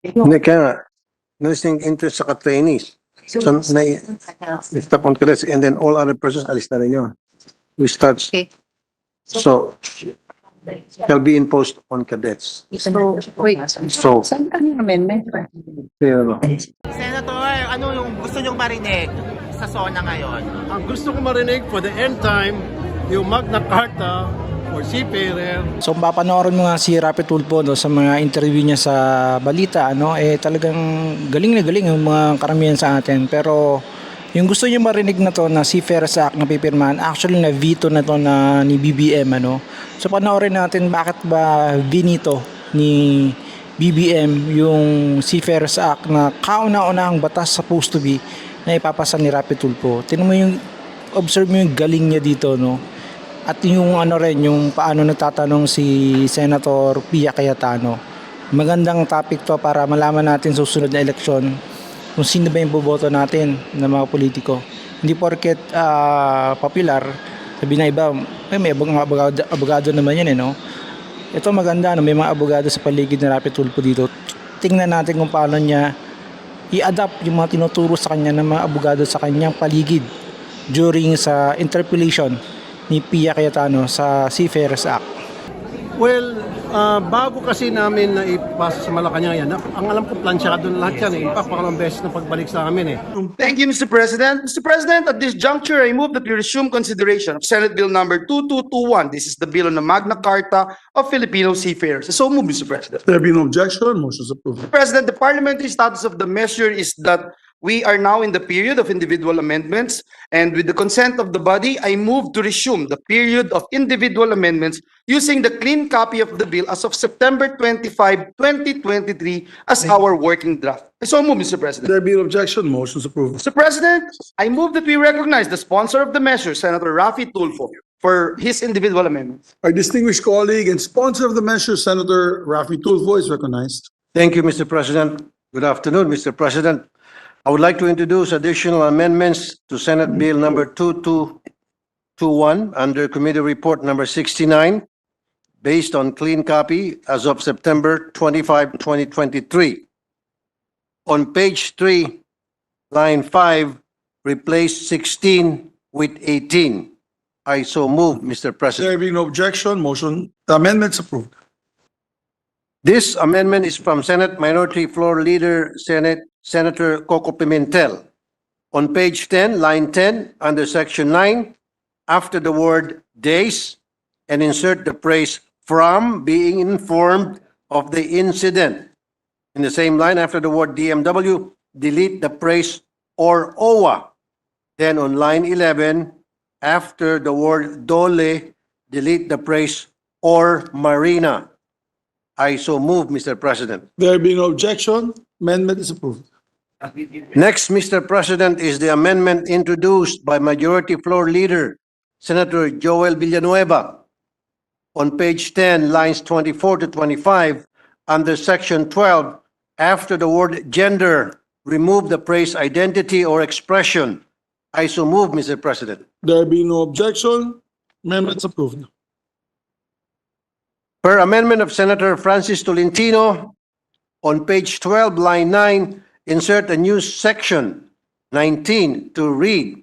Hindi kaya nga, nursing interest sa trainees. So, stop on cadets and then all other persons, alis na rin yun. We start, Okay. so, shall be imposed on cadets. So, wait. So, Saan ang amendment? pero, Senator, ano yung gusto nyong marinig sa SONA ngayon? Ang gusto ko marinig for the end time, yung Magna Carta or seafarer. So papanoorin mo nga si Rapi Tulfo no, sa mga interview niya sa balita, ano, talagang galing na galing yung mga karamihan sa atin. Pero yung gusto niyo marinig na to na Seafarers Act na pipirmahan, actually na veto na to na ni BBM. Ano. So panoorin natin bakit ba vinito ni BBM yung Seafarers Act na kauna-unahang batas supposed to be na ipapasa ni Rapi Tulfo. Tingnan mo yung, observe mo yung galing niya dito, no? At yung ano rin, yung paano nagtatanong si Senator Pia Cayetano. Magandang topic to para malaman natin sa susunod na eleksyon kung sino ba yung boboto natin na mga politiko. Hindi porket popular, sabi na iba, may abogado naman yan no? Ito maganda, no? May mga abogado sa paligid na Rapi Tulfo dito. Tingnan natin kung paano niya i-adapt yung mga tinuturo sa kanya ng mga abogado sa kanyang paligid during sa interpellation ni Pia Cayetano sa Seafarers Act. Well, bago kasi namin na ipasa sa Malacanang yan, ang alam ko plansyado na lahat yan eh. In fact, pangalawang beses na pagbalik sa amin eh. Thank you, Mr. President. Mr. President, at this juncture, I move that we resume consideration of Senate Bill number 2221. This is the bill on the Magna Carta of Filipino seafarers. So move, Mr. President. There being no objection, motion is approved. Mr. President, the parliamentary status of the measure is that we are now in the period of individual amendments, and with the consent of the body, I move to resume the period of individual amendments using the clean copy of the bill as of September 25, 2023 as our working draft. So move, Mr. President. There being no objection, motion is approved. Mr. President, I move that we recognize the sponsor of the measure, Senator Rafi Tulfo, for his individual amendments. Our distinguished colleague and sponsor of the measure, Senator Rafi Tulfo, is recognized. thank you, Mr. President. Good afternoon, Mr. President. I would like to introduce additional amendments to Senate Bill number 2221 under Committee Report number 69, based on clean copy as of September 25, 2023. On page 3, line 5, replace 16 with 18. I so move, Mr. President. There being no objection, the amendment is approved. This amendment is from Senate Minority Floor Leader Senator Coco Pimentel. On page 10, line 10, under section 9, after the word days, and insert the phrase from being informed of the incident. In the same line, after the word DMW, delete the phrase or OWA. Then on line 11, after the word dole, delete the phrase or marina. I so move, Mr. President. There being no objection, amendment is approved. Next, Mr. President, is the amendment introduced by Majority Floor Leader Senator Joel Villanueva. On page 10, lines 24 to 25, under section 12, after the word gender, remove the phrase identity or expression. I so move, Mr. President. There being no objection, amendment is approved. Per amendment of Senator Francis Tolentino, on page 12, line 9, insert a new section 19 to read.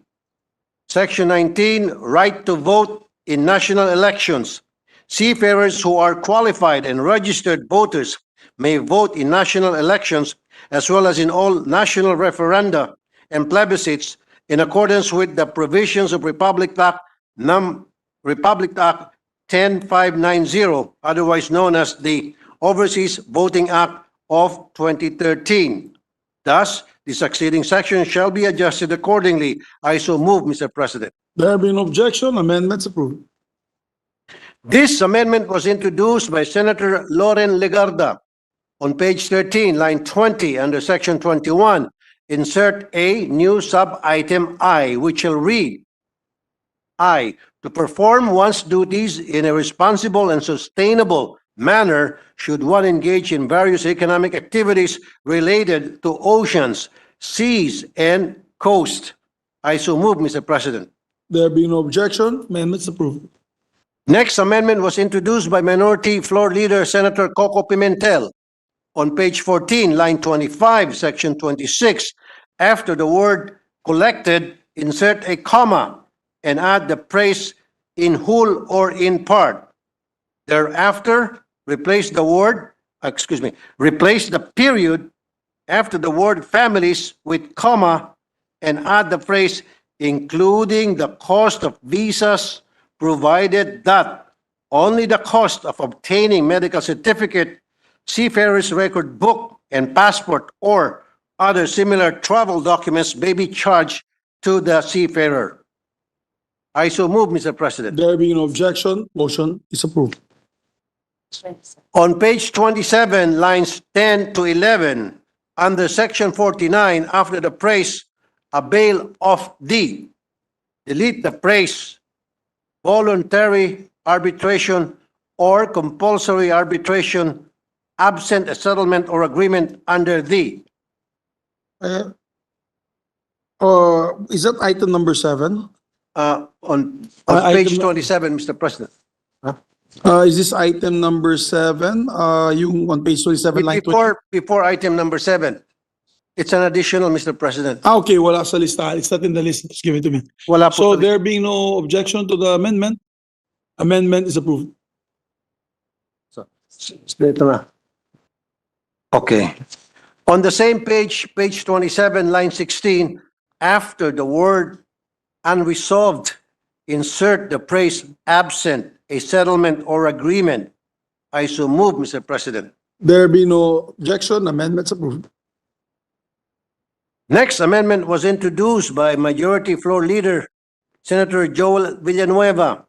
Section 19, right to vote in national elections. Seafarers who are qualified and registered voters may vote in national elections as well as in all national referenda and plebiscites in accordance with the provisions of Republic Act 10590, otherwise known as the Overseas Voting Act of 2013. Thus, the succeeding section shall be adjusted accordingly. I so move, Mr. President. There being no objection, amendments approved. This amendment was introduced by Senator Loren Legarda. On page 13, line 20, under section 21, insert a new sub-item I, which shall read, I, to perform one's duties in a responsible and sustainable manner, should one engage in various economic activities related to oceans, seas, and coast. I so move, Mr. President. There being no objection, amendments approved. Next amendment was introduced by Minority Floor Leader Senator Coco Pimentel. On page 14, line 25, section 26, after the word collected, insert a comma and add the phrase in whole or in part. Thereafter, replace the period after the word families with comma and add the phrase including the cost of visas, provided that only the cost of obtaining medical certificate, seafarer's record book, and passport or other similar travel documents may be charged to the seafarer. I so move, Mr. President. There being no objection, motion is approved. On page 27, lines 10 to 11, under section 49, after the phrase avail of the, delete the phrase voluntary arbitration or compulsory arbitration absent a settlement or agreement under the. Is that item number 7? On Item- page 27, Mr. President. Is this item number 7? Yung on page 27, line 20? Before item number 7. It's an additional, Mr. President. Okay, wala sa lista. It's not in the list. Just give it to me. Wala po. So sa- there being no objection to the amendment, amendment is approved. Ito na. Okay. On the same page, page 27, line 16, after the word unresolved, insert the phrase absent a settlement or agreement. I so move, Mr. President. There be no objection, amendments approved. Next amendment was introduced by Majority Floor Leader Senator Joel Villanueva.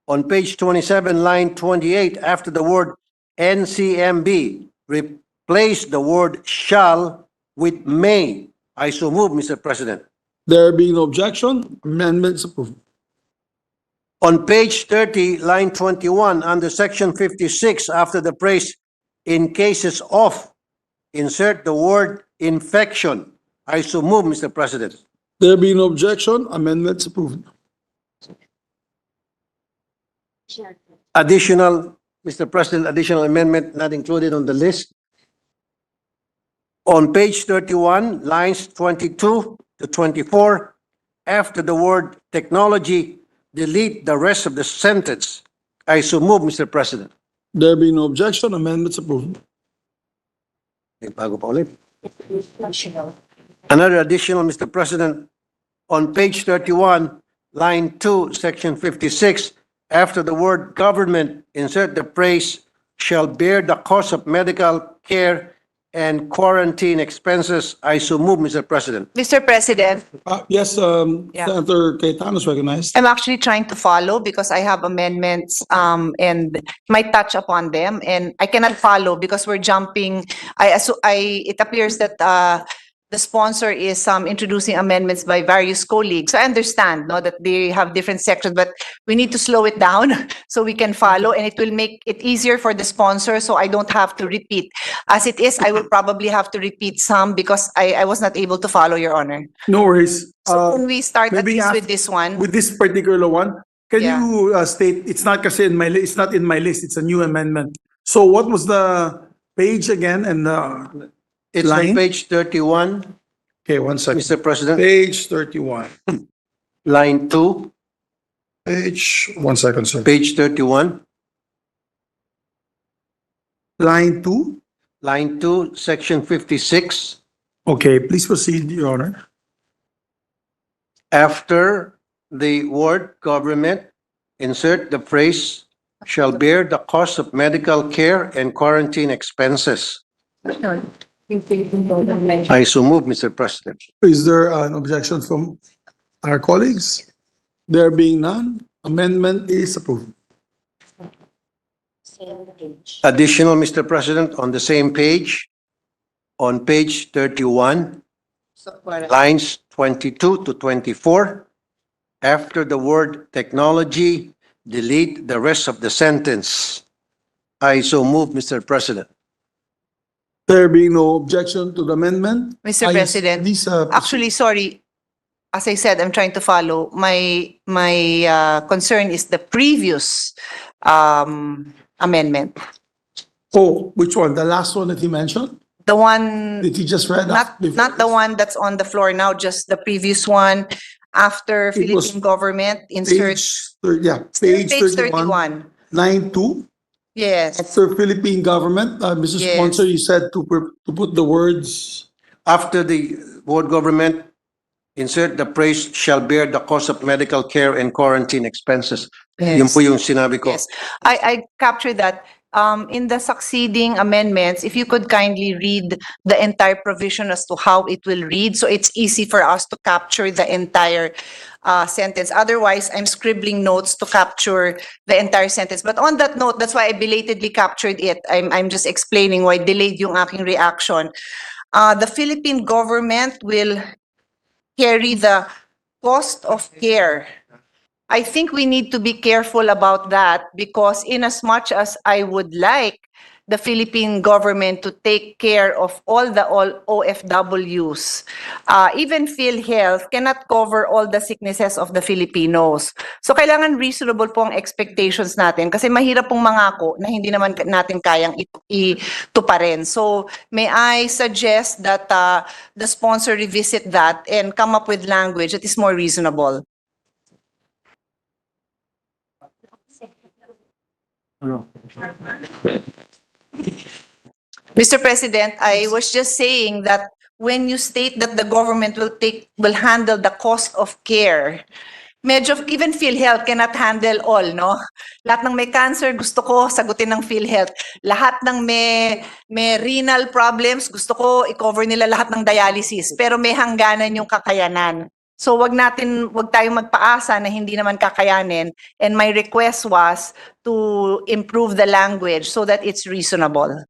On page 27, line 28, after the word NCMB, replace the word shall with may. I so move, Mr. President. There being no objection, amendments approved. On page 30, line 21, under section 56, after the phrase in cases of, insert the word infection. I so move, Mr. President. There being no objection, amendments approved. Additional, Mr. President, additional amendment not included on the list. On page 31, lines 22 to 24, after the word technology, delete the rest of the sentence. I so move, Mr. President. There being no objection, amendments approved. May bago pa ulit. Another additional, Mr. President, on page 31, line 2, section 56, after the word government, insert the phrase shall bear the cost of medical care and quarantine expenses. I so move, Mr. President. Mr. President, Yes, Yeah. Senator Cayetano is recognized. I'm actually trying to follow because I have amendments and might touch upon them, and I cannot follow because we're jumping. It appears that the sponsor is introducing amendments by various colleagues. So I understand, no, that they have different sections, but we need to slow it down so we can follow, and it will make it easier for the sponsor, so I don't have to repeat. As it is, I will probably have to repeat some because I was not able to follow, Your Honor. No worries. So can we start at maybe least af- with this one? With this particular one, can Yeah. you state, it's not kasi in my list, it's not in my list, it's a new amendment. So what was the page again and It's on Line? page 31, okay, one second. Mr. President, Page 31. line 2, One second, sir. page 31, Line 2. line 2, section 56, Okay, please proceed, Your Honor. after the word government, insert the phrase shall bear the cost of medical care and quarantine expenses. I so move, Mr. President. Is there an objection from our colleagues? There being none, amendment is approved. Additional, Mr. President, on the same page, on page 31, lines 22 to 24, after the word technology, delete the rest of the sentence. I so move, Mr. President. There being no objection to the amendment? Mr. President, Please, actually, sorry. As I said, I'm trying to follow. My concern is the previous amendment. Oh, which one? The last one that he mentioned? The one, That he just read? not the before? one that's on the floor now, just the previous one. After It was Philippine government, insert Page page 31, 31. line 2. Yes. After Philippine government, Mr. Yes. Sponsor, you said to put the words, After the word government, insert the phrase shall bear the cost of medical care and quarantine expenses. Yun po yung sinabi ko. Yes, I captured that. In the succeeding amendments, if you could kindly read the entire provision as to how it will read, so it's easy for us to capture the entire sentence. Otherwise, I'm scribbling notes to capture the entire sentence. But on that note, that's why I belatedly captured it. I'm just explaining why delayed yung aking reaction. The Philippine government will carry the cost of care. I think we need to be careful about that because in as much as I would like the Philippine government to take care of all OFWs, even PhilHealth cannot cover all the sicknesses of the Filipinos. So kailangan reasonable po ang expectations natin kasi mahirap pong mangako na hindi naman natin kayang ituparin. So may I suggest that the sponsor revisit that and come up with language that is more reasonable. Mr. President, I was just saying that when you state that the government will handle the cost of care, medyo even PhilHealth cannot handle all, no? Lahat ng may cancer, gusto ko sagutin ng PhilHealth. Lahat ng may renal problems, gusto ko i-cover nila lahat ng dialysis. Pero may hangganan yung kakayanan. So wag tayong magpaasa na hindi naman kakayanin. And my request was to improve the language so that it's reasonable.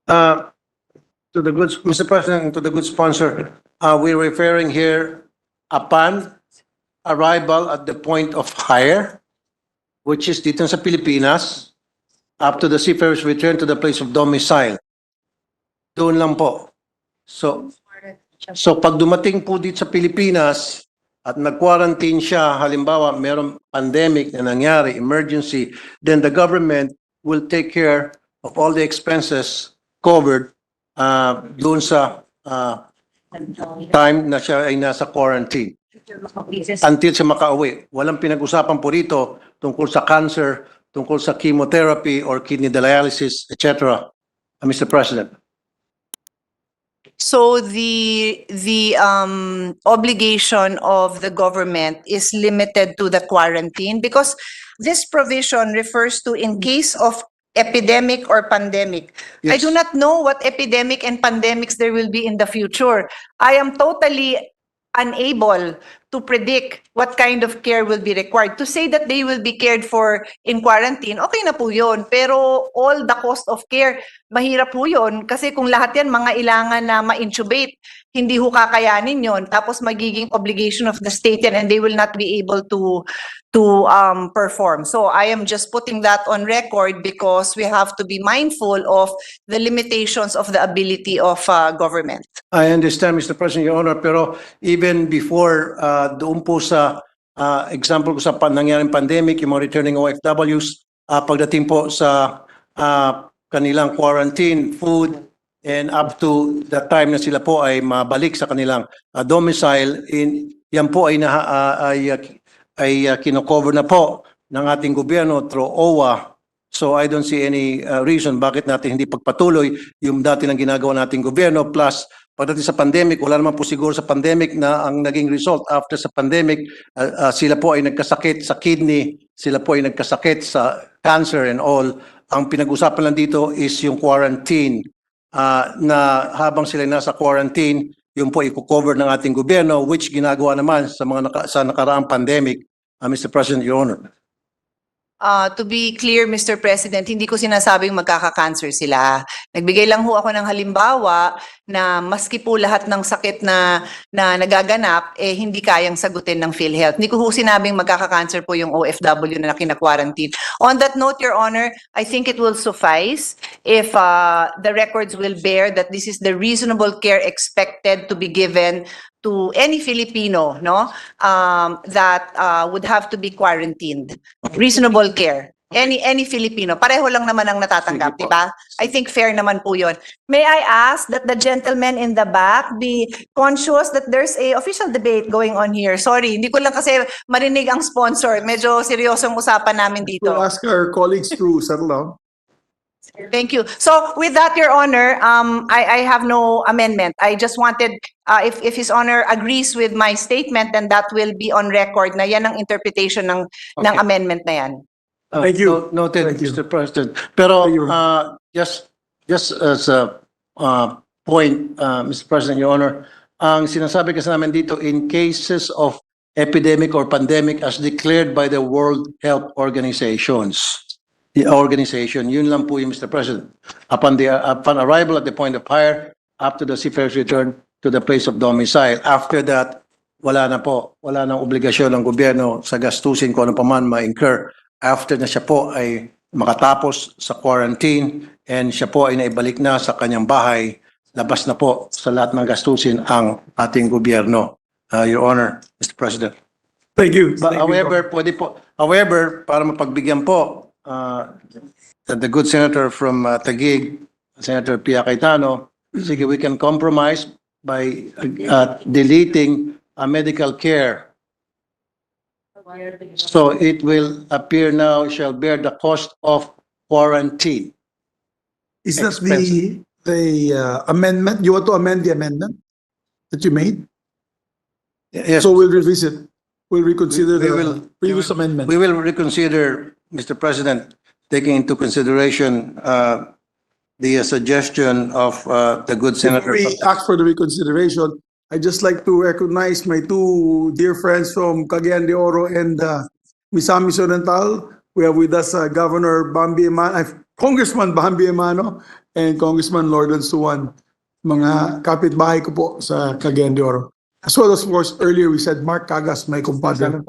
To the good, Mr. President, to the good sponsor, we're referring here upon arrival at the point of hire, which is dito sa Pilipinas, up to the seafarer's return to the place of domicile. Doon lang po. So pag dumating po dito sa Pilipinas at nag-quarantine siya, halimbawa mayroong pandemic na nangyari, emergency, then the government will take care of all the expenses covered doon sa time na siya ay nasa quarantine until siya makauwi. Walang pinag-usapan po rito tungkol sa cancer, tungkol sa chemotherapy or kidney dialysis, etc. Mr. President. So the obligation of the government is limited to the quarantine because this provision refers to in case of epidemic or pandemic. I Yes. do not know what epidemic and pandemics there will be in the future. I am totally unable to predict what kind of care will be required. To say that they will be cared for in quarantine, okay na po yun. Pero all the cost of care, mahirap po yun. Kasi kung lahat yan, mga ilangan na ma-intubate, hindi ho kakayanin yun. Tapos magiging obligation of the state yan and they will not be able to perform. So I am just putting that on record because we have to be mindful of the limitations of the ability of government. I understand, Mr. President, Your Honor, pero even before doon po sa example ko sa nangyaring pandemic, yung mga returning OFWs, pagdating po sa kanilang quarantine, food, and up to the time na sila po ay mabalik sa kanilang domicile, yan po ay kino-cover na po ng ating gobyerno through OWA. So I don't see any reason bakit natin hindi pagpatuloy yung dati ng ginagawa nating gobyerno. Plus, pagdating sa pandemic, wala naman po siguro sa pandemic na ang naging result after sa pandemic, sila po ay nagkasakit sa kidney, sila po ay nagkasakit sa cancer and all. Ang pinag-usapan lang dito is yung quarantine na habang sila nasa quarantine, yun po i-cover ng ating gobyerno which ginagawa naman sa sa nakaraang pandemic, Mr. President, Your Honor. To be clear, Mr. President, hindi ko sinasabing magkaka-cancer sila. Nagbigay lang ho ako ng halimbawa na maski po lahat ng sakit na nagaganap, hindi kayang sagutin ng PhilHealth. Hindi ko ho sinabing magkaka-cancer po yung OFW na kina-quarantine. On that note, Your Honor, I think it will suffice if the records will bear that this is the reasonable care expected to be given to any Filipino, no, that would have to be quarantined. Reasonable care. Any Filipino. Pareho lang naman ang natatanggap, di ba? I think fair naman po yun. May I ask that the gentleman in the back be conscious that there's a official debate going on here. Sorry, hindi ko lang kasi marinig ang sponsor. Medyo seryosong usapan namin dito. We'll ask our colleagues to settle down. Thank you. So with that, Your Honor, I have no amendment. I just wanted, if His Honor agrees with my statement, then that will be on record na yan ang interpretation ng amendment na yan. Thank you. Noted, Thank you. Mr. President. Pero Thank you. just as a point, Mr. President, Your Honor, ang sinasabi kasi namin dito, in cases of epidemic or pandemic as declared by the World Health Organizations, the organization, yun lang po yung Mr. President. Upon arrival at the point of hire, after the seafarer's return to the place of domicile. After that, wala nang obligasyon ng gobyerno sa gastusin kung ano pa man ma-incur. After na siya po ay makatapos sa quarantine and siya po ay naibalik na sa kanyang bahay, labas na po sa lahat ng gastusin ang ating gobyerno, Your Honor, Mr. President. Thank you. But however, para mapagbigyan po, the good senator from Taguig, Senator Pia Cayetano, sige, we can compromise by deleting medical care. So it will appear now shall bear the cost of quarantine. Is that the amendment? You want to amend the amendment that you made? Yes, So we'll revisit. We'll reconsider We will- the previous amendment. we will reconsider, Mr. President, taking into consideration the suggestion of the good senator. Before we ask for the reconsideration, I'd just like to recognize my two dear friends from Cagayan de Oro and Misamis Oriental. We have with us Governor Bambi Emano, Congressman Bambi Emano, and Congressman Lorden Suwan, mga kapitbahay ko po sa Cagayan de Oro. As well as, of course, earlier we said Mark Cagas, my compadre.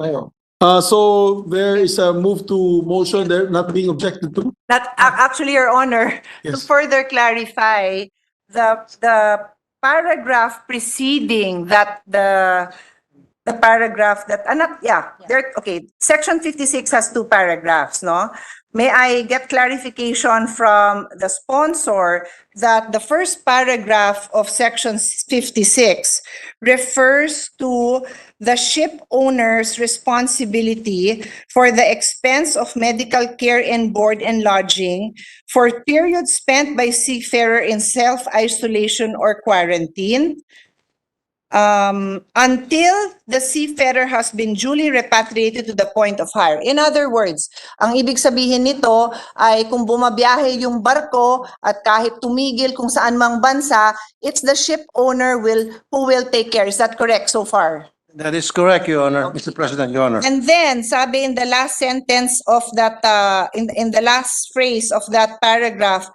So there is a move to motion there not being objected to. Actually, Your Honor, to Yes. further clarify, the paragraph preceding that, the paragraph that, okay, section 56 has two paragraphs, no? May I get clarification from the sponsor that the first paragraph of section 56 refers to the ship owner's responsibility for the expense of medical care and board and lodging for periods spent by seafarer in self-isolation or quarantine until the seafarer has been duly repatriated to the point of hire. In other words, ang ibig sabihin nito ay kung bumabiyahe yung barko at kahit tumigil kung saan mang bansa, it's the ship owner who will take care. Is that correct so far? That is correct, Your Honor, Mr. President, Your Honor. And then, sabi in the last sentence of that, in the last phrase of that paragraph,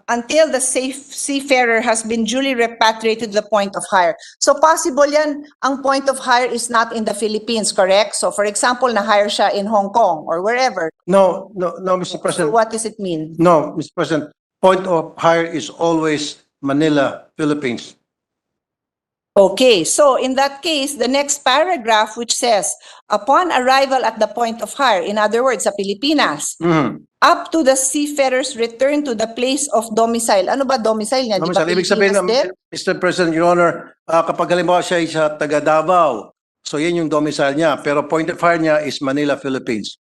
until the seafarer has been duly repatriated to the point of hire. So possible yan, ang point of hire is not in the Philippines, correct? So for example, na-hire siya in Hong Kong or wherever. No, Mr. So President. what does it mean? No, Mr. President. Point of hire is always Manila, Philippines. Okay, so in that case, the next paragraph which says, upon arrival at the point of hire, in other words, sa Pilipinas, up to the seafarer's return to the place of domicile. Ano ba domicile niya? Di ba Ibig sabihin, Pilipinas din? Mr. President, Your Honor, kapag halimbawa siya ay sa taga Davao, so yan yung domicile niya, pero point of hire niya is Manila, Philippines.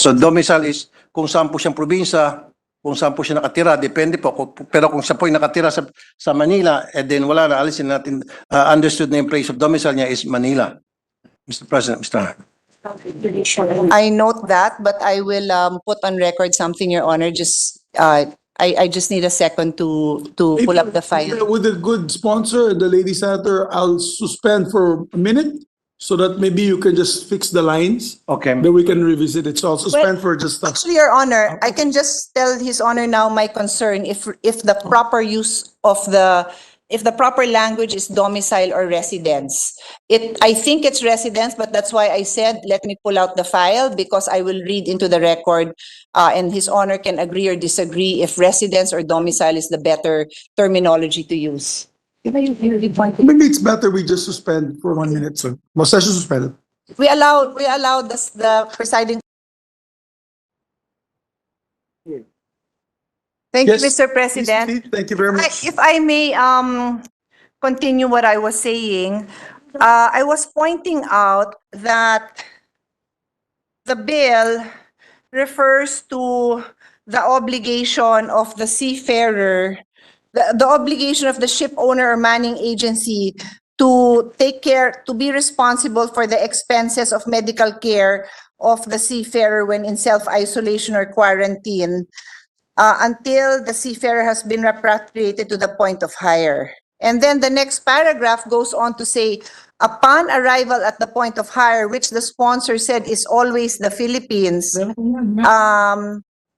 So domicile is kung saan po siyang probinsya, kung saan po siya nakatira, depende po. Pero kung siya po ay nakatira sa Manila, then wala na, alisin natin, understood na yung place of domicile niya is Manila. Mr. President, Mr. Honor. I note that, but I will put on record something, Your Honor. Just I just need a second to pull up the file. With the good sponsor, the lady senator, I'll suspend for a minute so that maybe you can just fix the lines. Okay. Then we can revisit it. So I'll suspend for just a Actually, Your Honor, I can just tell His Honor now my concern if the proper use of if the proper language is domicile or residence. I think it's residence, but that's why I said, let me pull out the file because I will read into the record and His Honor can agree or disagree if residence or domicile is the better terminology to use. Maybe it's better we just suspend for 1 minute, sir. Session suspended. We allowed the presiding. Thank you, Yes, Mr. Please President. proceed. Thank you very much. If I may continue what I was saying, I was pointing out that the bill refers to the obligation of the seafarer, the obligation of the ship owner or manning agency to take care, to be responsible for the expenses of medical care of the seafarer when in self-isolation or quarantine until the seafarer has been repatriated to the point of hire. And then the next paragraph goes on to say, upon arrival at the point of hire, which the sponsor said is always the Philippines,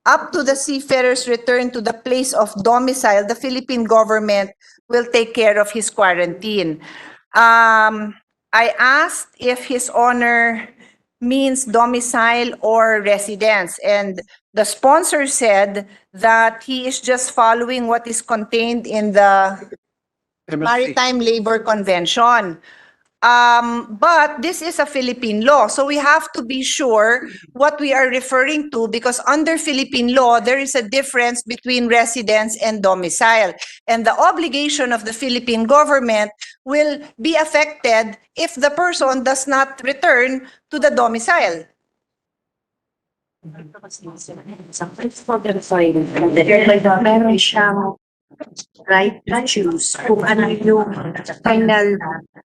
up to the seafarer's return to the place of domicile, the Philippine government will take care of his quarantine. I asked if His Honor means domicile or residence, and the sponsor said that he is just following what is contained in the MLC. Maritime Labor Convention. But this is a Philippine law, so we have to be sure what we are referring to, because under Philippine law, there is a difference between residence and domicile. And the obligation of the Philippine government will be affected if the person does not return to the domicile. Meron siyang right to choose kung ano yung final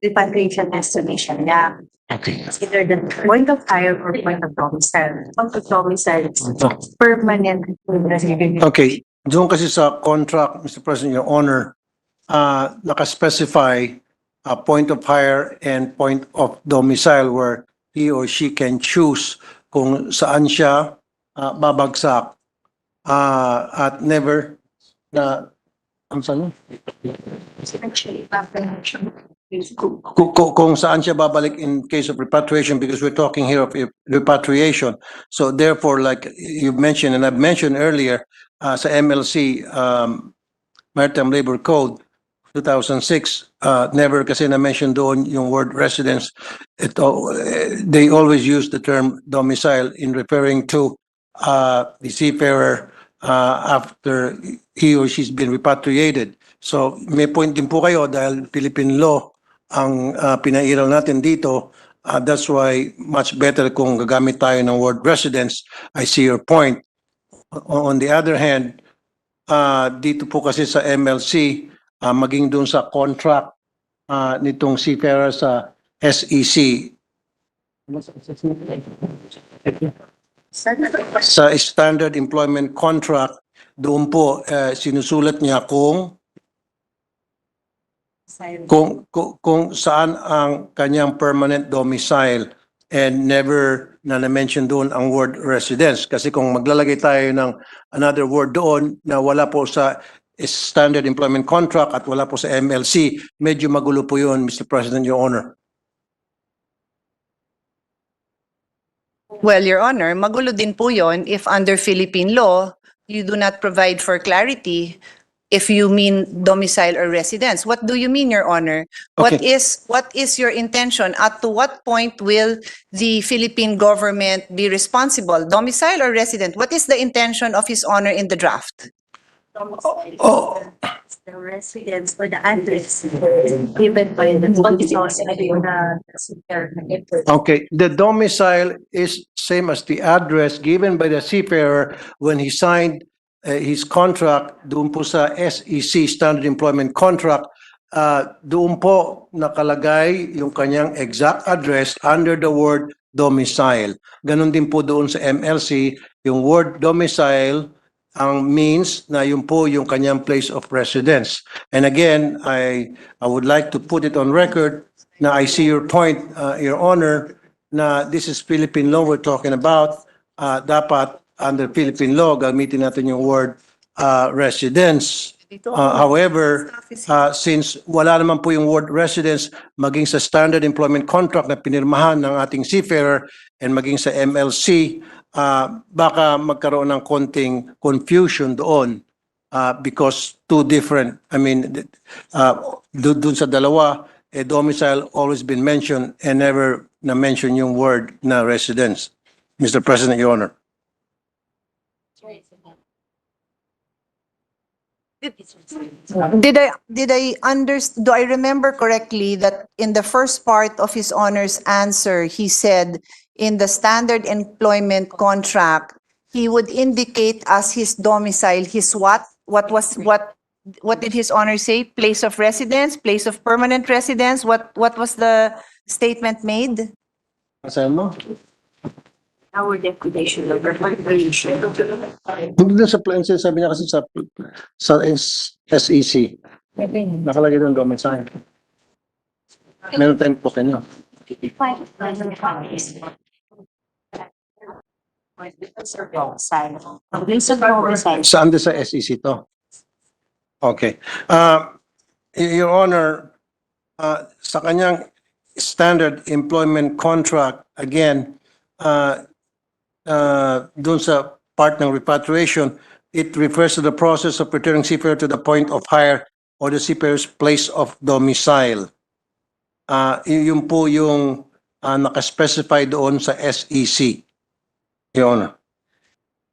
repatriation destination niya. Okay. It's either the point of hire or point of domicile. Point of domicile is permanent resident. Okay, doon kasi sa contract, Mr. President, Your Honor, nakaspecify point of hire and point of domicile where he or she can choose kung saan siya babagsak at never na ang saan? Kung saan siya babalik in case of repatriation, because we're talking here of repatriation. So therefore, like you mentioned and I've mentioned earlier, sa MLC Maritime Labor Code 2006, never kasi na-mention doon yung word residence. They always use the term domicile in referring to the seafarer after he or she's been repatriated. So may point din po kayo dahil Philippine law ang pinairal natin dito. That's why much better kung gagamit tayo ng word residence. I see your point. On the other hand, dito po kasi sa MLC, maging doon sa contract nitong seafarer sa SEC, sa standard employment contract, doon po sinusulat niya kung saan ang kanyang permanent domicile and never na-mention doon ang word residence. Kasi kung maglalagay tayo ng another word doon na wala po sa standard employment contract at wala po sa MLC, medyo magulo po yun, Mr. President, Your Honor. Well, Your Honor, magulo din po yon if under Philippine law, you do not provide for clarity if you mean domicile or residence. What do you mean, Your Honor? What is your intention? At to what point will the Philippine government be responsible, domicile or resident? What is the intention of His Honor in the draft? The residence or the address given by the Okay, the domicile is same as the address given by the seafarer when he signed his contract doon po sa SEC, Standard Employment Contract. Doon po nakalagay yung kanyang exact address under the word domicile. Ganon din po doon sa MLC, yung word domicile ang means na yun po yung kanyang place of residence. And again, I would like to put it on record na I see your point, Your Honor, na this is Philippine law we're talking about. Dapat under Philippine law, gamitin natin yung word residence. However, since wala naman po yung word residence, maging sa standard employment contract na pinirmahan ng ating seafarer and maging sa MLC, baka magkaroon ng konting confusion doon. because two different, dun sa dalawa, domicile always been mentioned and never na-mention yung word na residence. Mr. President, Your Honor. Do I remember correctly that in the first part of his honor's answer, he said in the standard employment contract, he would indicate as his domicile, his what? What did his honor say? Place of residence, place of permanent residence? What was the statement made? Masayan mo? Our deputation of repatriation. Hindi sa plan, sabi niya kasi sa SEC. Nakalagay doon domicile. Meron tayong po kanyo. Saan din sa SEC to? Okay. Your Honor, sa kanyang standard employment contract, again, doon sa part ng repatriation, it refers to the process of returning seafarer to the point of hire or the seafarer's place of domicile. Yun po yung nakaspecify doon sa SEC, Your Honor.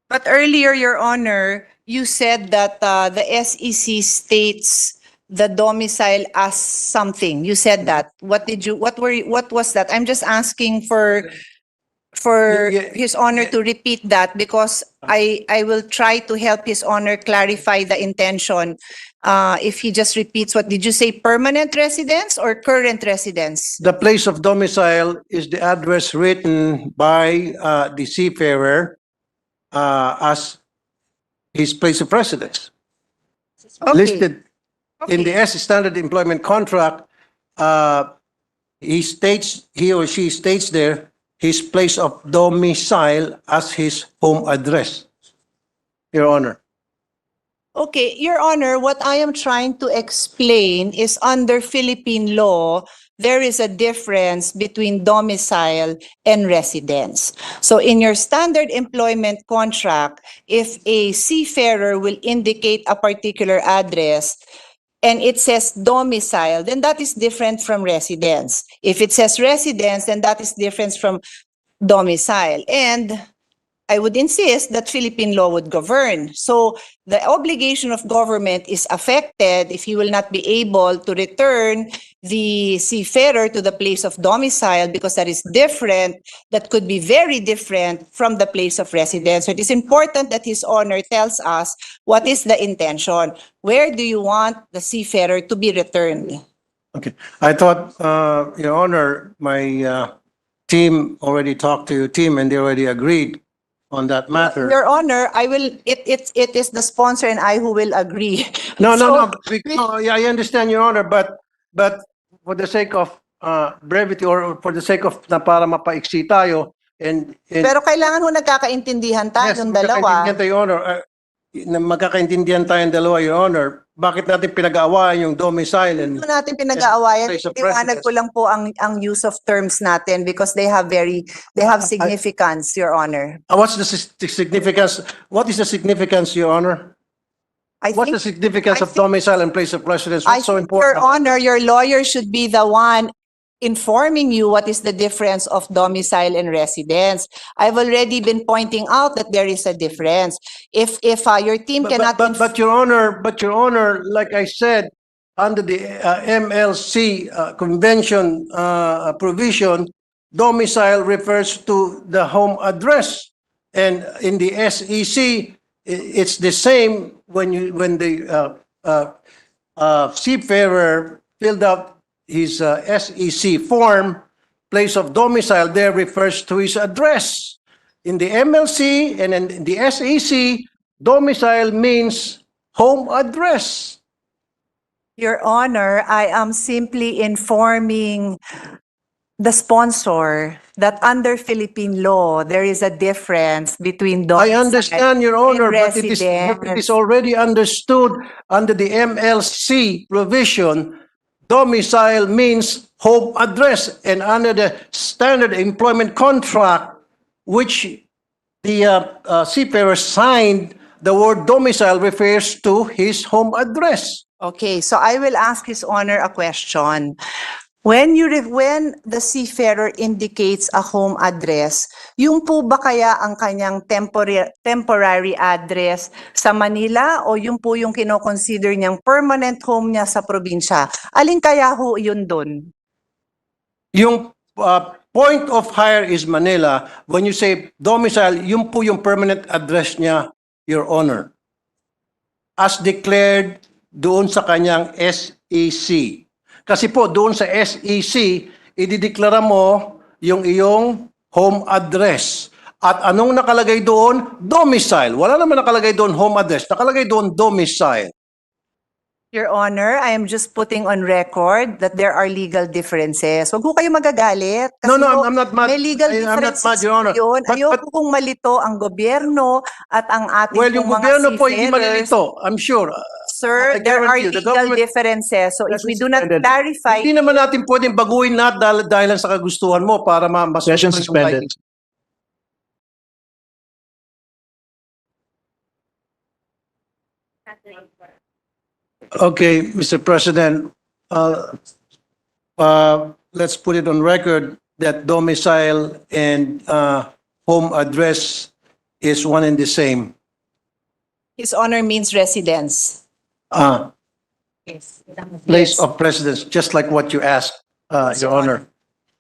But earlier, Your Honor, you said that the SEC states the domicile as something. You said that. What was that? I'm just asking for Yeah, His Honor to repeat that because I will try to help His Honor clarify the intention. If he just repeats, what did you say, permanent residence or current residence? The place of domicile is the address written by the seafarer as his place of residence. Okay. Listed in the standard employment contract, he or she states there his place of domicile as his home address, Your Honor. Okay, Your Honor, what I am trying to explain is under Philippine law, there is a difference between domicile and residence. So in your standard employment contract, if a seafarer will indicate a particular address and it says domicile, then that is different from residence. If it says residence, then that is different from domicile. And I would insist that Philippine law would govern. So the obligation of government is affected if he will not be able to return the seafarer to the place of domicile because that is different, that could be very different from the place of residence. So it is important that His Honor tells us what is the intention. Where do you want the seafarer to be returned? Okay. I thought, Your Honor, my team already talked to your team and they already agreed on that matter. Your Honor, it is the sponsor and I who will agree. No, So- yeah, I understand, Your Honor, but for the sake of brevity or for the sake of na para mapaiksi tayo and Pero kailangan ho nagkakaintindihan tayong dalawa. magkakaintindihan tayo, Your Honor. Magkakaintindihan tayong dalawa, Your Honor. Bakit natin pinag-aawayan yung domicile and Hindi natin pinag-aawayan. Place of Tiwanag ko lang po ang use of terms natin because they have significance, Your Honor. what's the significance? What is the significance, Your Honor? I What's the think, significance of domicile and place of residence? I What's so think, Your important? Honor, your lawyer should be the one informing you what is the difference of domicile and residence. I've already been pointing out that there is a difference. If your team cannot. But Your Honor, like I said, under the MLC convention provision, domicile refers to the home address. And in the SEC, it's the same when the seafarer filled out his SEC form, place of domicile there refers to his address. In the MLC and in the SEC, domicile means home address. Your Honor, I am simply informing the sponsor that under Philippine law, there is a difference between I domicile understand, Your Honor, and but it residence. is already understood under the MLC provision, domicile means home address. And under the standard employment contract, which the seafarer signed the word domicile refers to his home address. Okay, so I will ask His Honor a question. When the seafarer indicates a home address, yung po ba kaya ang kanyang temporary address sa Manila o yung po yung kino-consider niyang permanent home niya sa probinsya? Alin kaya ho yun doon? Yung point of hire is Manila. When you say domicile, yun po yung permanent address niya, Your Honor. As declared doon sa kanyang SEC. Kasi po doon sa SEC, idideklara mo yung iyong home address. At anong nakalagay doon? Domicile. Wala naman nakalagay doon home address. Nakalagay doon domicile. Your Honor, I am just putting on record that there are legal differences. Huwag ko kayo magagalit. Kasi No, po, I'm not mad. may legal I'm not differences mad, Your Honor. po yun. But- Ayoko kong malito ang gobyerno at ang ating Well, yung pong mga gobyerno po hindi seafarers. malilito. I'm sure. Sir, I there are guarantee you, the legal government- differences. So if we do not suspended. clarify, Hindi naman natin pwedeng baguhin lahat dahil lang sa kagustuhan mo para mas Session suspended. Okay, Mr. President, let's put it on record that domicile and home address is one and the same. His Honor means residence. Place of residence, just like what you asked, Your Honor.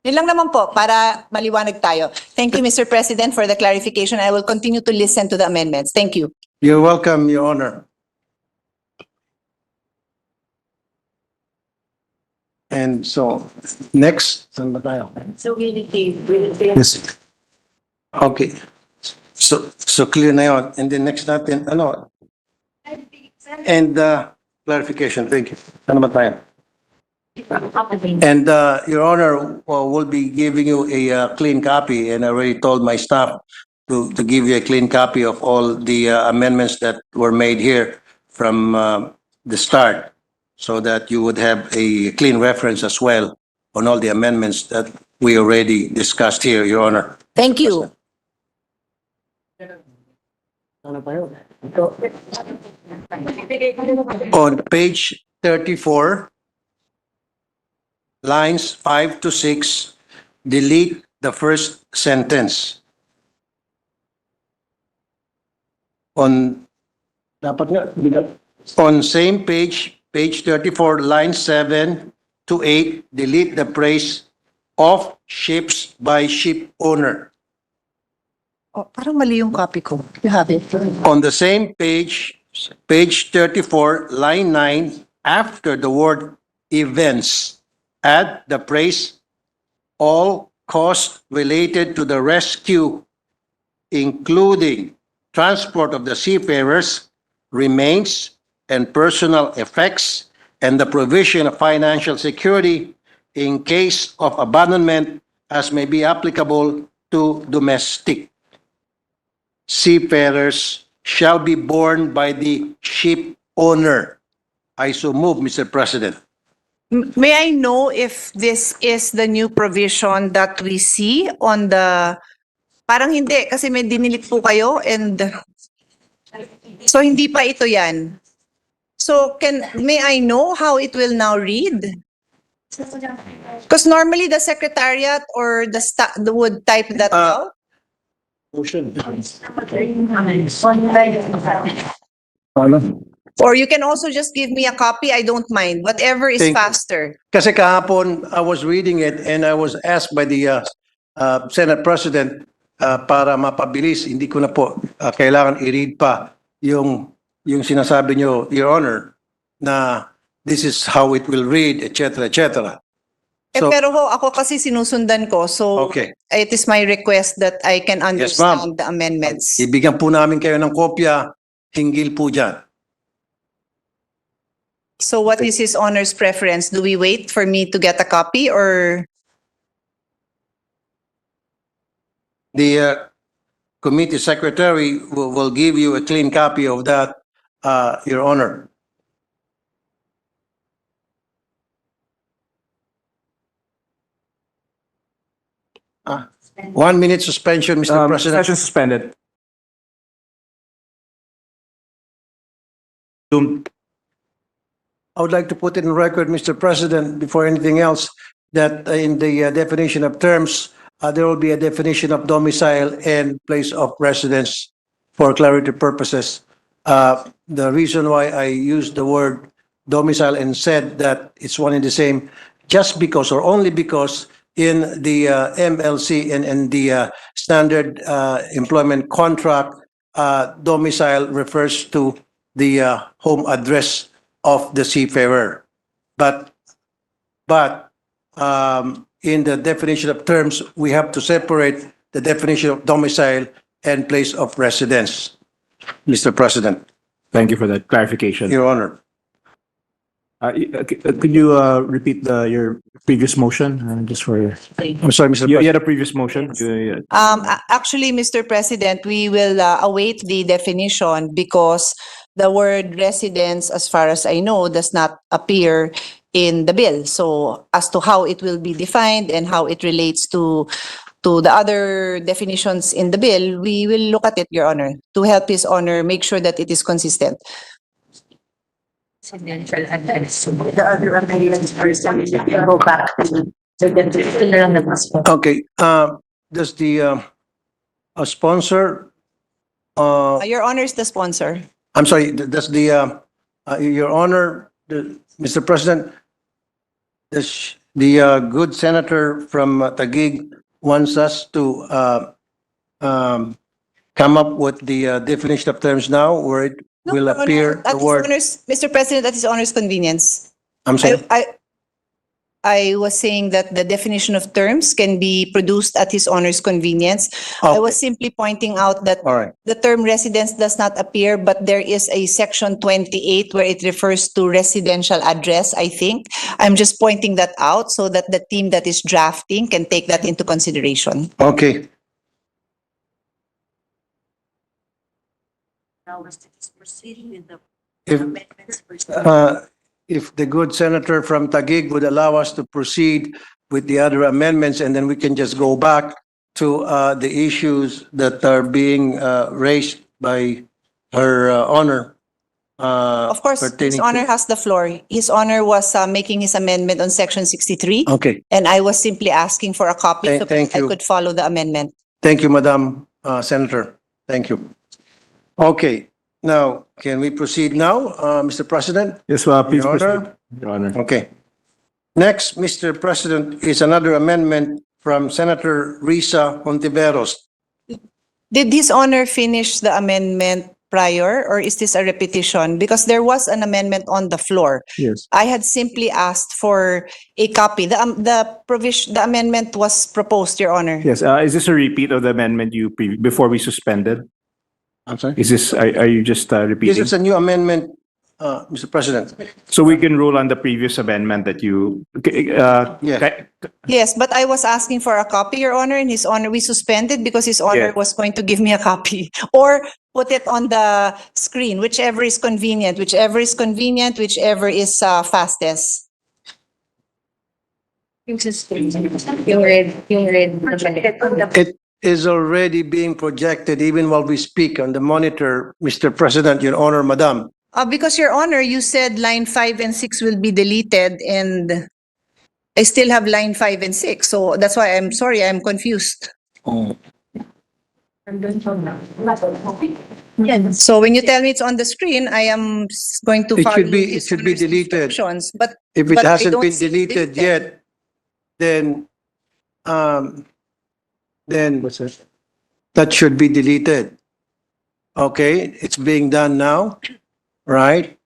Yun lang naman po, para maliwanag tayo. Thank you, Mr. President, for the clarification. I will continue to listen to the amendments. Thank you. You're welcome, Your Honor. And so, next, saan ba tayo? So we Yes. Okay. So clear na yun. And then next natin, ano? And clarification, thank you. Ano ba tayo? And Your Honor, we'll be giving you a clean copy, and I already told my staff to give you a clean copy of all the amendments that were made here from the start, so that you would have a clean reference as well on all the amendments that we already discussed here, Your Honor. Thank you. On page 34, lines 5 to 6, delete the first sentence. On same page, page 34, line 7 to 8, delete the phrase of ships by ship owner. Oh, parang mali yung copy ko. You have it. On the same page, page 34, line 9, after the word events, add the phrase, all costs related to the rescue, including transport of the seafarers, remains, and personal effects, and the provision of financial security in case of abandonment as may be applicable to domestic seafarers shall be borne by the ship owner. I so move, Mr. President. May I know if this is the new provision that we see on the... Parang hindi, kasi may dinilit po kayo and... So hindi pa ito yan. So may I know how it will now read? Because normally the secretariat or the staff would type that out. Or you can also just give me a copy, I don't mind, whatever is Thank you. faster. Kasi kahapon, I was reading it and I was asked by the Senate President para mapabilis. Hindi ko na po kailangan i-read pa yung sinasabi nyo, Your Honor, na this is how it will read, etc., etc. So, Pero ho, ako kasi sinusundan ko, so okay. it is my request that I can Yes, ma'am. understand the amendments. Ibigyan po namin kayo ng kopya, hinggil po dyan. So what is His Honor's preference? Do we wait for me to get a copy or? The committee secretary will give you a clean copy of that, Your Honor. Ah, 1 minute suspension, Mr. President. Session suspended. I would like to put it in record, Mr. President, before anything else, that in the definition of terms, there will be a definition of domicile and place of residence for clarity purposes. The reason why I used the word domicile and said that it's one and the same, just because or only because in the MLC and the standard employment contract, domicile refers to the home address of the seafarer. But in the definition of terms, we have to separate the definition of domicile and place of residence. Mr. President, Thank you for that clarification. Your Honor. Could you repeat your previous motion, just for... I'm sorry, Mr. You President. had a previous motion? Actually, Mr. President, we will await the definition because the word residence, as far as I know, does not appear in the bill. So as to how it will be defined and how it relates to the other definitions in the bill, we will look at it, Your Honor, to help His Honor make sure that it is consistent. The other amendments first, go back to the Okay, does the sponsor, Your Honor is the sponsor. I'm sorry, does the, Your Honor, Mr. President, does the good senator from Taguig wants us to come up with the definition of terms now, where it No, will Your Honor, appear at the His word, Honor's- Mr. President, at His Honor's convenience. I'm sorry, I was saying that the definition of terms can be produced at His Honor's convenience. I was simply pointing out that all right. the term residence does not appear, but there is a section 28 where it refers to residential address, I think. I'm just pointing that out so that the team that is drafting can take that into consideration. Okay, if the good senator from Taguig would allow us to proceed with the other amendments, and then we can just go back to the issues that are being raised by her honor. Of course, His pertaining to- Honor has the floor. His Honor was making his amendment on section 63, Okay, and I was simply asking for a copy so Thank that I you. could follow the amendment. thank you, Madam Senator. Thank you. Okay, now, can we proceed now, Mr. President? Yes, please Your Honor? proceed, Your Honor. Okay. Next, Mr. President, is another amendment from Senator Risa Hontiveros. Did His Honor finish the amendment prior, or is this a repetition? Because there was an amendment on the floor. Yes. I had simply asked for a copy. The amendment was proposed, Your Honor. Yes, is this a repeat of the amendment before we suspended? I'm sorry? Is this, are you just This repeating? is a new amendment, Mr. President. So we can rule on the previous amendment that you, Yeah. Yes, but I was asking for a copy, Your Honor, and His Honor, we suspended because His Honor Yeah. was going to give me a copy. Or put it on the screen, whichever is convenient, whichever is fastest. Yung red. It is already being projected even while we speak on the monitor, Mr. President, Your Honor, Madam. Because, Your Honor, you said line 5 and 6 will be deleted, and I still have line 5 and 6. So that's why I'm sorry, I'm confused. So when you tell me it's on the screen, I am going to It follow should be- His it should be Honor's deleted. instructions, But If it But I hasn't don't been see it deleted deleted. yet, then that should be deleted. Okay, it's being done now, right?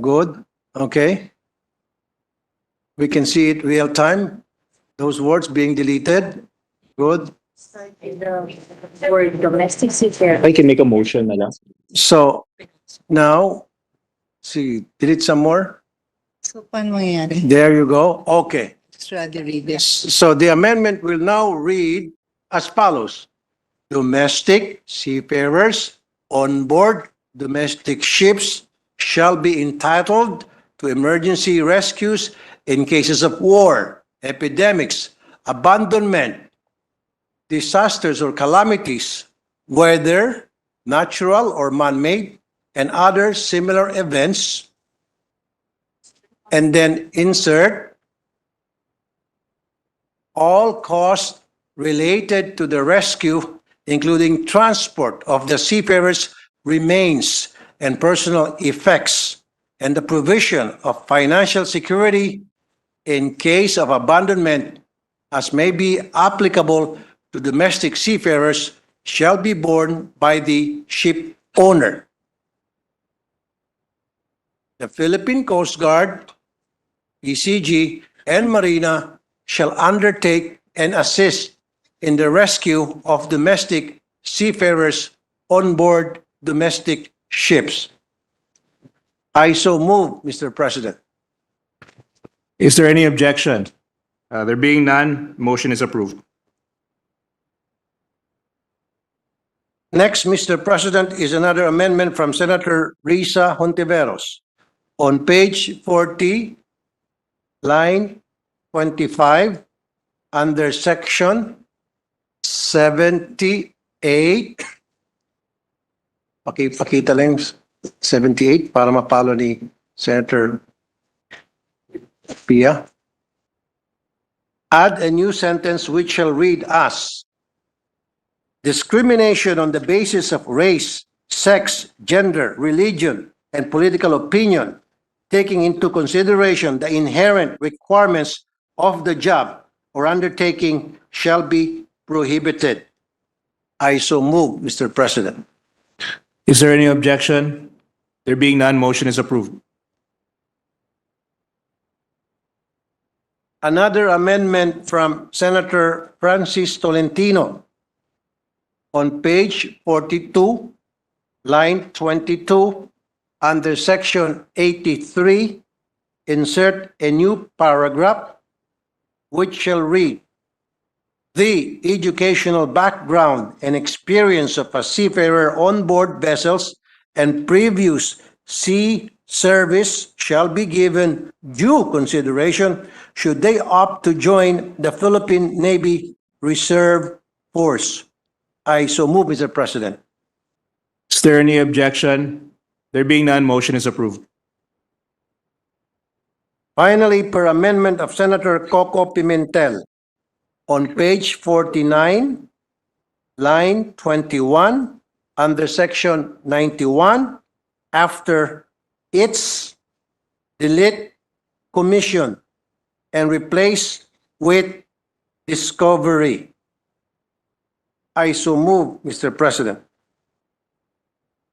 Good, okay. We can see it real time, those words being deleted. Good. Word domestic seafarer. I can make a motion na lang. So now, see, delete some more. So paano mangyayari? There you go. Okay. Just rather read this. So the amendment will now read as follows. Domestic seafarers on board domestic ships shall be entitled to emergency rescues in cases of war, epidemics, abandonment, disasters or calamities, whether natural or man-made, and other similar events, and then insert all costs related to the rescue, including transport of the seafarers' remains and personal effects, and the provision of financial security in case of abandonment, as may be applicable to domestic seafarers, shall be borne by the ship owner. The Philippine Coast Guard, ECG, and Marina shall undertake and assist in the rescue of domestic seafarers on board domestic ships. I so move, Mr. President. Is there any objection? There being none, motion is approved. Next, Mr. President, is another amendment from Senator Risa Hontiveros. On page 40, line 25, under section 78. Pakita lang yung 78 para mapalo ni Senator Pia. Add a new sentence which shall read as: discrimination on the basis of race, sex, gender, religion, and political opinion, taking into consideration the inherent requirements of the job or undertaking, shall be prohibited. I so move, Mr. President. Is there any objection? There being none, motion is approved. Another amendment from Senator Francis Tolentino. On page 42, line 22, under section 83, insert a new paragraph which shall read: the educational background and experience of a seafarer on board vessels and previous sea service shall be given due consideration should they opt to join the Philippine Navy Reserve Force. I so move, Mr. President. Is there any objection? There being none, motion is approved. Finally, per amendment of Senator Coco Pimentel, on page 49, line 21, under section 91, after its, delete commission and replace with discovery. I so move, Mr. President.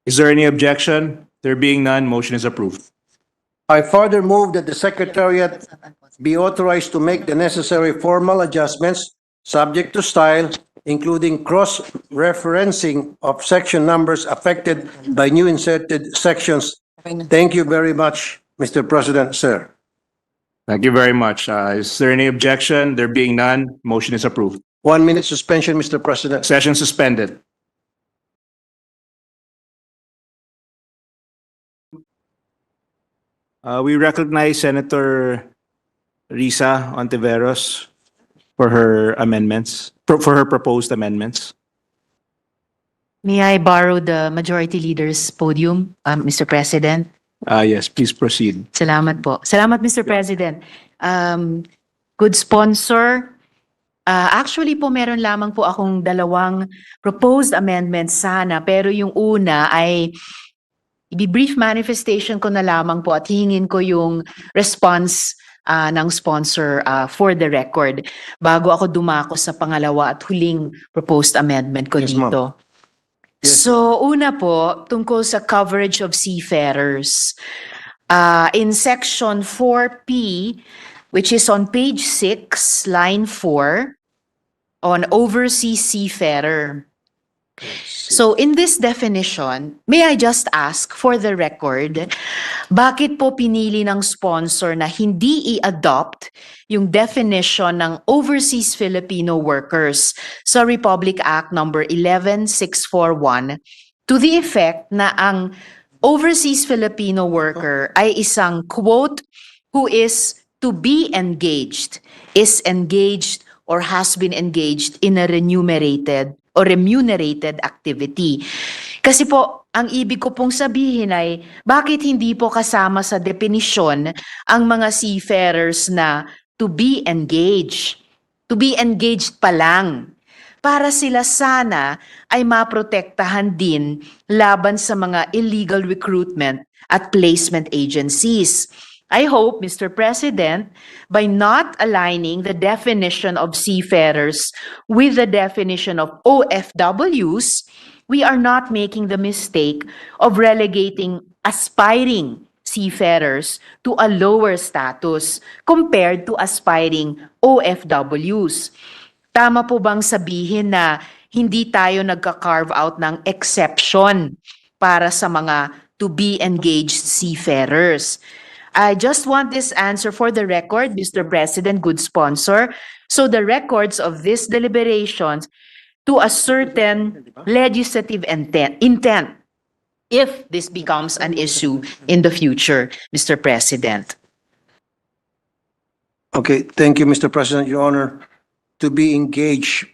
Is there any objection? There being none, motion is approved. I further move that the Secretariat be authorized to make the necessary formal adjustments subject to style, including cross-referencing of section numbers affected by new inserted sections. Thank you very much, Mr. President, sir. Thank you very much. Is there any objection? There being none, motion is approved. 1 minute suspension, Mr. President. Session suspended. We recognize Senator Risa Hontiveros for her amendments, for her proposed amendments. May I borrow the Majority Leader's podium, Mr. President? Yes, please proceed. Salamat po. Salamat, Mr. President. Good sponsor. Actually po, meron lamang po akong dalawang proposed amendments sana, pero yung una ay i-brief manifestation ko na lamang po at hingin ko yung response ng sponsor for the record bago ako dumako sa pangalawa at huling proposed amendment ko Yes, ma'am. dito. Yes. So, una po, tungkol sa coverage of seafarers. In section 4P, which is on page 6, line 4, on overseas seafarer. So, in this definition, may I just ask for the record, bakit po pinili ng sponsor na hindi i-adopt yung definition ng overseas Filipino workers sa Republic Act number 11641 to the effect na ang overseas Filipino worker ay isang, quote, who is to be engaged, is engaged or has been engaged in a remunerated activity. Kasi po, ang ibig ko pong sabihin ay, bakit hindi po kasama sa definisyon ang mga seafarers na to be engaged? To be engaged pa lang. Para sila sana ay maprotektahan din laban sa mga illegal recruitment at placement agencies. I hope, Mr. President, by not aligning the definition of seafarers with the definition of OFWs, we are not making the mistake of relegating aspiring seafarers to a lower status compared to aspiring OFWs. Tama po bang sabihin na hindi tayo nagka-carve out ng exception para sa mga to be engaged seafarers? I just want this answer for the record, Mr. President, good sponsor. So the records of these deliberations to a certain legislative intent if this becomes an issue in the future, Mr. President. Okay, thank you, Mr. President, Your Honor. To be engaged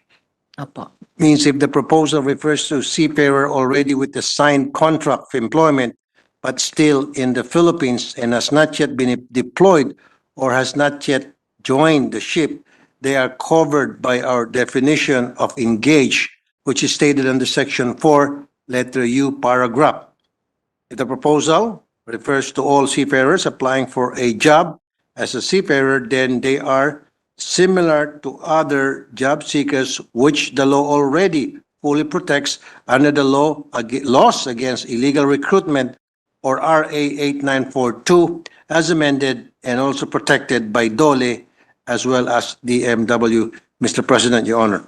Opo. means if the proposal refers to seafarer already with a signed contract of employment, but still in the Philippines and has not yet been deployed or has not yet joined the ship, they are covered by our definition of engaged, which is stated under Section 4, letter U, paragraph. If the proposal refers to all seafarers applying for a job as a seafarer, then they are similar to other job seekers which the law already fully protects under the laws against illegal recruitment or RA 8942 as amended and also protected by DOLE as well as DMW. Mr. President, Your Honor.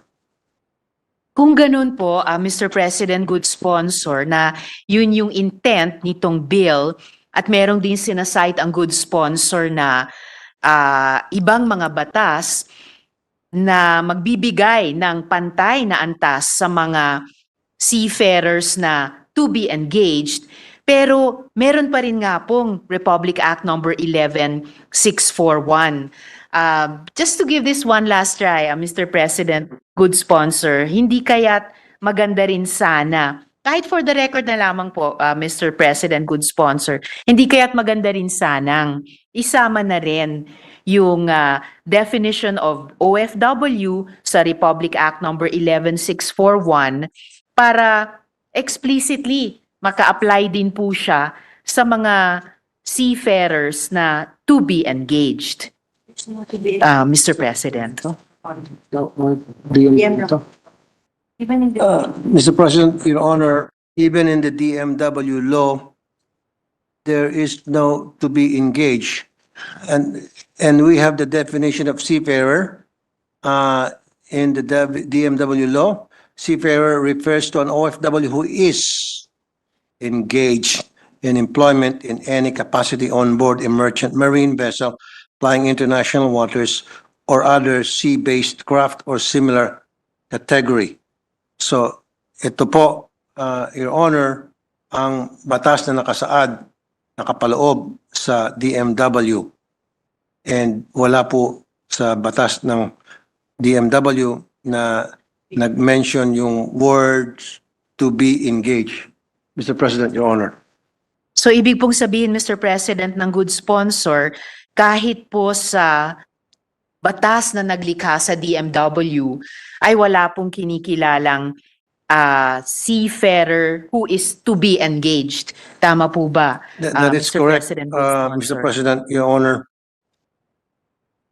Kung ganun po, Mr. President, good sponsor, na yun yung intent nitong bill at merong din sinasite ang good sponsor na ibang mga batas na magbibigay ng pantay na antas sa mga seafarers na to be engaged, pero meron pa rin nga pong Republic Act number 11641. Just to give this one last try, Mr. President, good sponsor, hindi kaya't maganda rin sana, kahit for the record na lamang po, Mr. President, good sponsor, hindi kaya't maganda rin sanang isama na rin yung definition of OFW sa Republic Act number 11641 para explicitly maka-apply din po siya sa mga seafarers na to be engaged. Mr. President. Mr. President, Your Honor, even in the DMW law, there is no to be engaged. And we have the definition of seafarer in the DMW law. Seafarer refers to an OFW who is engaged in employment in any capacity on board a merchant marine vessel plying international waters or other sea-based craft or similar category. So, ito po, Your Honor, ang batas na nakasaad, nakapaloob sa DMW. And wala po sa batas ng DMW na nag-mention yung words to be engaged. Mr. President, Your Honor. So ibig pong sabihin, Mr. President, ng good sponsor, kahit po sa batas na naglikha sa DMW, ay wala pong kinikilalang seafarer who is to be engaged. Tama po ba, That is Mr. correct, President, good sponsor? Mr. President, Your Honor.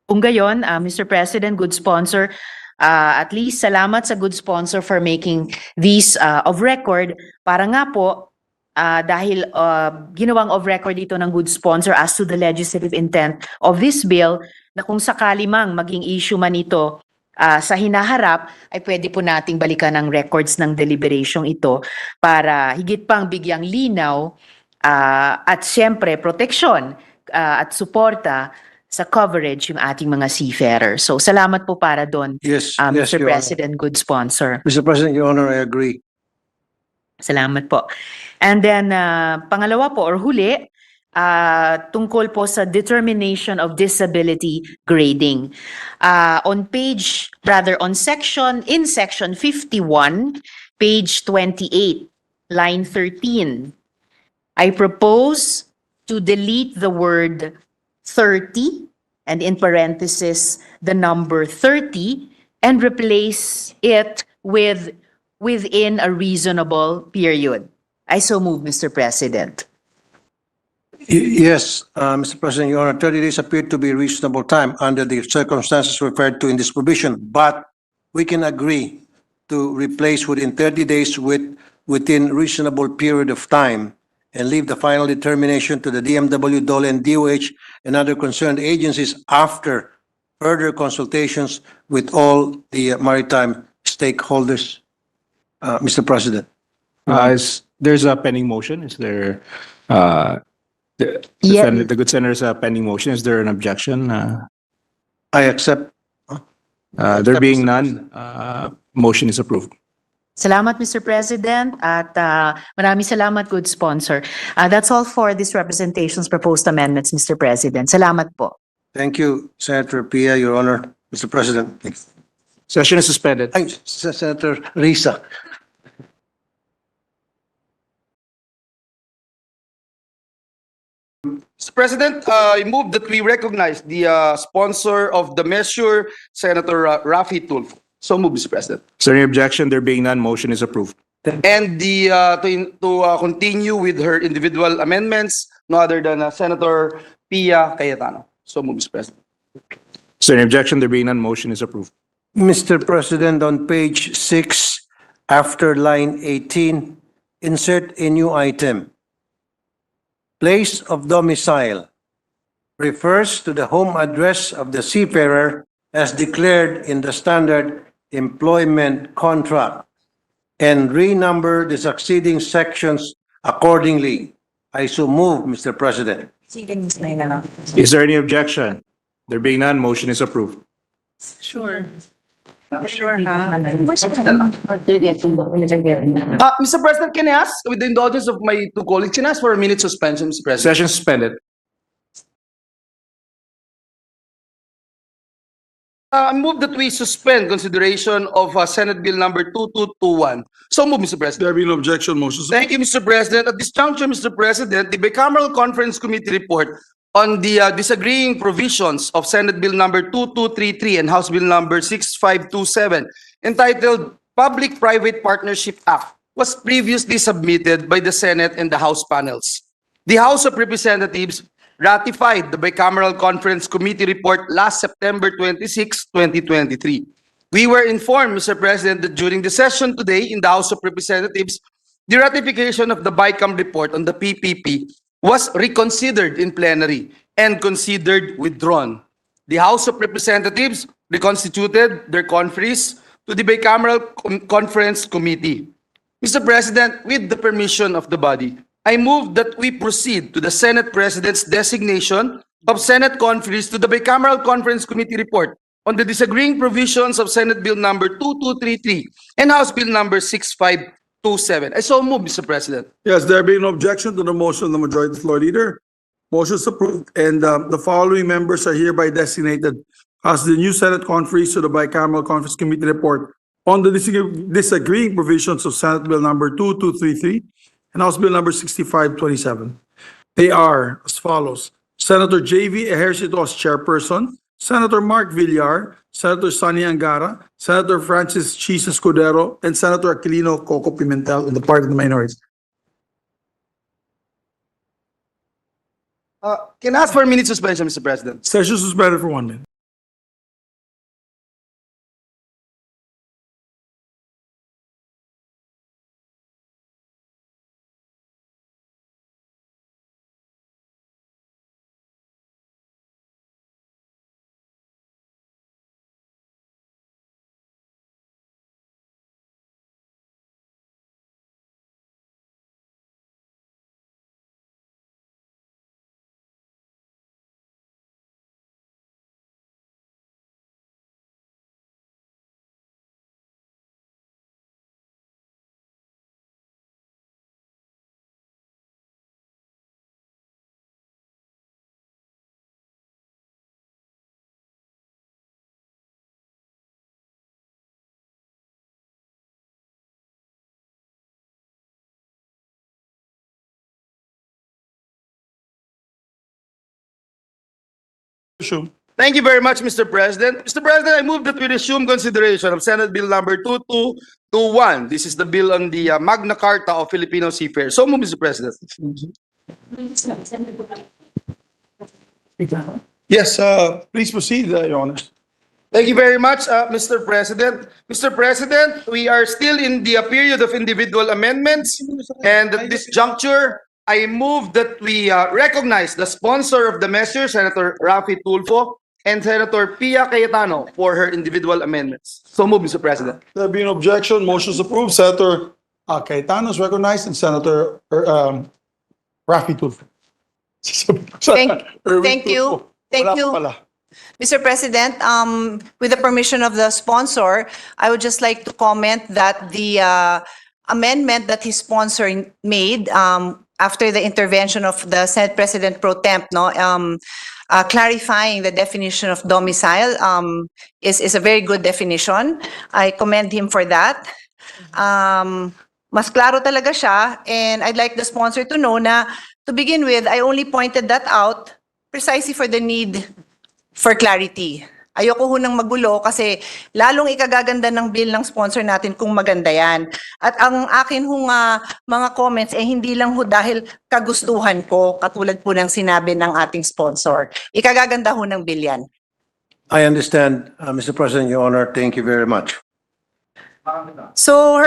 Kung gayon, Mr. President, good sponsor, at least salamat sa good sponsor for making these of record para nga po dahil ginawang of record dito ng good sponsor as to the legislative intent of this bill na kung sakali mang maging issue man ito sa hinaharap ay pwede po nating balikan ang records ng deliberation ito para higit pang bigyang linaw at siyempre proteksyon at suporta sa coverage yung ating mga seafarers. So salamat po para doon, Yes, yes, Mr. Your Honor. President, good sponsor. Mr. President, Your Honor, I agree. Salamat po. And then pangalawa po or huli, tungkol po sa determination of disability grading. In section 51, page 28, line 13. I propose to delete the word 30 and in parenthesis the number 30 and replace it with within a reasonable period. I so move, Mr. President. Yes, Mr. President, Your Honor, 30 days appear to be reasonable time under the circumstances referred to in this provision, but we can agree to replace within 30 days with within reasonable period of time and leave the final determination to the DMW, DOLE, and DOH and other concerned agencies after further consultations with all the maritime stakeholders. Mr. President. There's a pending motion. Is there, Yeah. the good senator's pending motion. Is there an objection? I accept. There being none, motion is approved. Salamat, Mr. President, at maraming salamat, good sponsor. That's all for this representation's proposed amendments, Mr. President. Salamat po. Thank you, Senator Pia, Your Honor, Mr. President. Session is suspended. Ay, Senator Risa. Mr. President, I move that we recognize the sponsor of the measure, Senator Rafi Tulfo. So move, Mr. President. Is there any objection? There being none, motion is approved. And to continue with her individual amendments, no other than Senator Pia Cayetano. So move, Mr. President. Is there any objection? There being none, motion is approved. Mr. President, on page 6, after line 18, insert a new item. Place of domicile refers to the home address of the seafarer as declared in the standard employment contract and renumber the succeeding sections accordingly. I so move, Mr. President. Is there any objection? There being none, motion is approved. Mr. President, can I ask, with the indulgence of my two colleagues, can I ask for a minute suspension, Mr. President? Session suspended. I move that we suspend consideration of Senate Bill number 2221. So move, Mr. President. There being no objection, motion Thank you, Mr. President. At this juncture, Mr. President, the Bicameral Conference Committee report on the disagreeing provisions of Senate Bill number 2233 and House Bill number 6527 entitled Public-Private Partnership Act was previously submitted by the Senate and the House panels. The House of Representatives ratified the Bicameral Conference Committee report last September 26, 2023. We were informed, Mr. President, that during the session today in the House of Representatives, the ratification of the BICAM report on the PPP was reconsidered in plenary and considered withdrawn. The House of Representatives reconstituted their conferees to the Bicameral Conference Committee. Mr. President, with the permission of the body, I move that we proceed to the Senate President's designation of Senate conferees to the Bicameral Conference Committee report on the disagreeing provisions of Senate Bill number 2233 and House Bill number 6527. I so move, Mr. President. Yes, there being no objection to the motion of the majority floor leader. Motion is approved, and the following members are hereby designated as the new Senate conferees to the Bicameral Conference Committee report on the disagreeing provisions of Senate Bill number 2233 and House Bill number 6527. They are as follows: Senator J.V. Ejercito as chairperson, Senator Mark Villar, Senator Sonny Angara, Senator Francis Chis Escudero, and Senator Aquilino Coco Pimentel on the part of the minority. Can I ask for a minute suspension, Mr. President? Session suspended for 1 minute. Resume. Thank you very much, Mr. President. Mr. President, I move that we resume consideration of Senate Bill number 2221. This is the bill on the Magna Carta of Filipino Seafarers. So move, Mr. President. Yes, please proceed, Your Honor. Thank you very much, Mr. President. Mr. President, we are still in the period of individual amendments, and at this juncture, I move that we recognize the sponsor of the measure, Senator Raffy Tulfo, and Senator Pia Cayetano for her individual amendments. So move, Mr. President. There being no objection, motion is approved. Senator Cayetano is recognized and Senator Raffy Tulfo. Thank you. Thank you. Mr. President, with the permission of the sponsor, I would just like to comment that the amendment that his sponsor made after the intervention of the Senate President Pro Temp, clarifying the definition of domicile is a very good definition. I commend him for that. Mas klaro talaga siya, and I'd like the sponsor to know na, to begin with, I only pointed that out precisely for the need for clarity. Ayoko ho nang magulo kasi lalong ikagaganda ng bill ng sponsor natin kung maganda yan. At ang akin hong mga comments hindi lang ho dahil kagustuhan ko, katulad po ng sinabi ng ating sponsor. Ikagaganda ho ng bill yan. I understand, Mr. President, Your Honor. Thank you very much. So,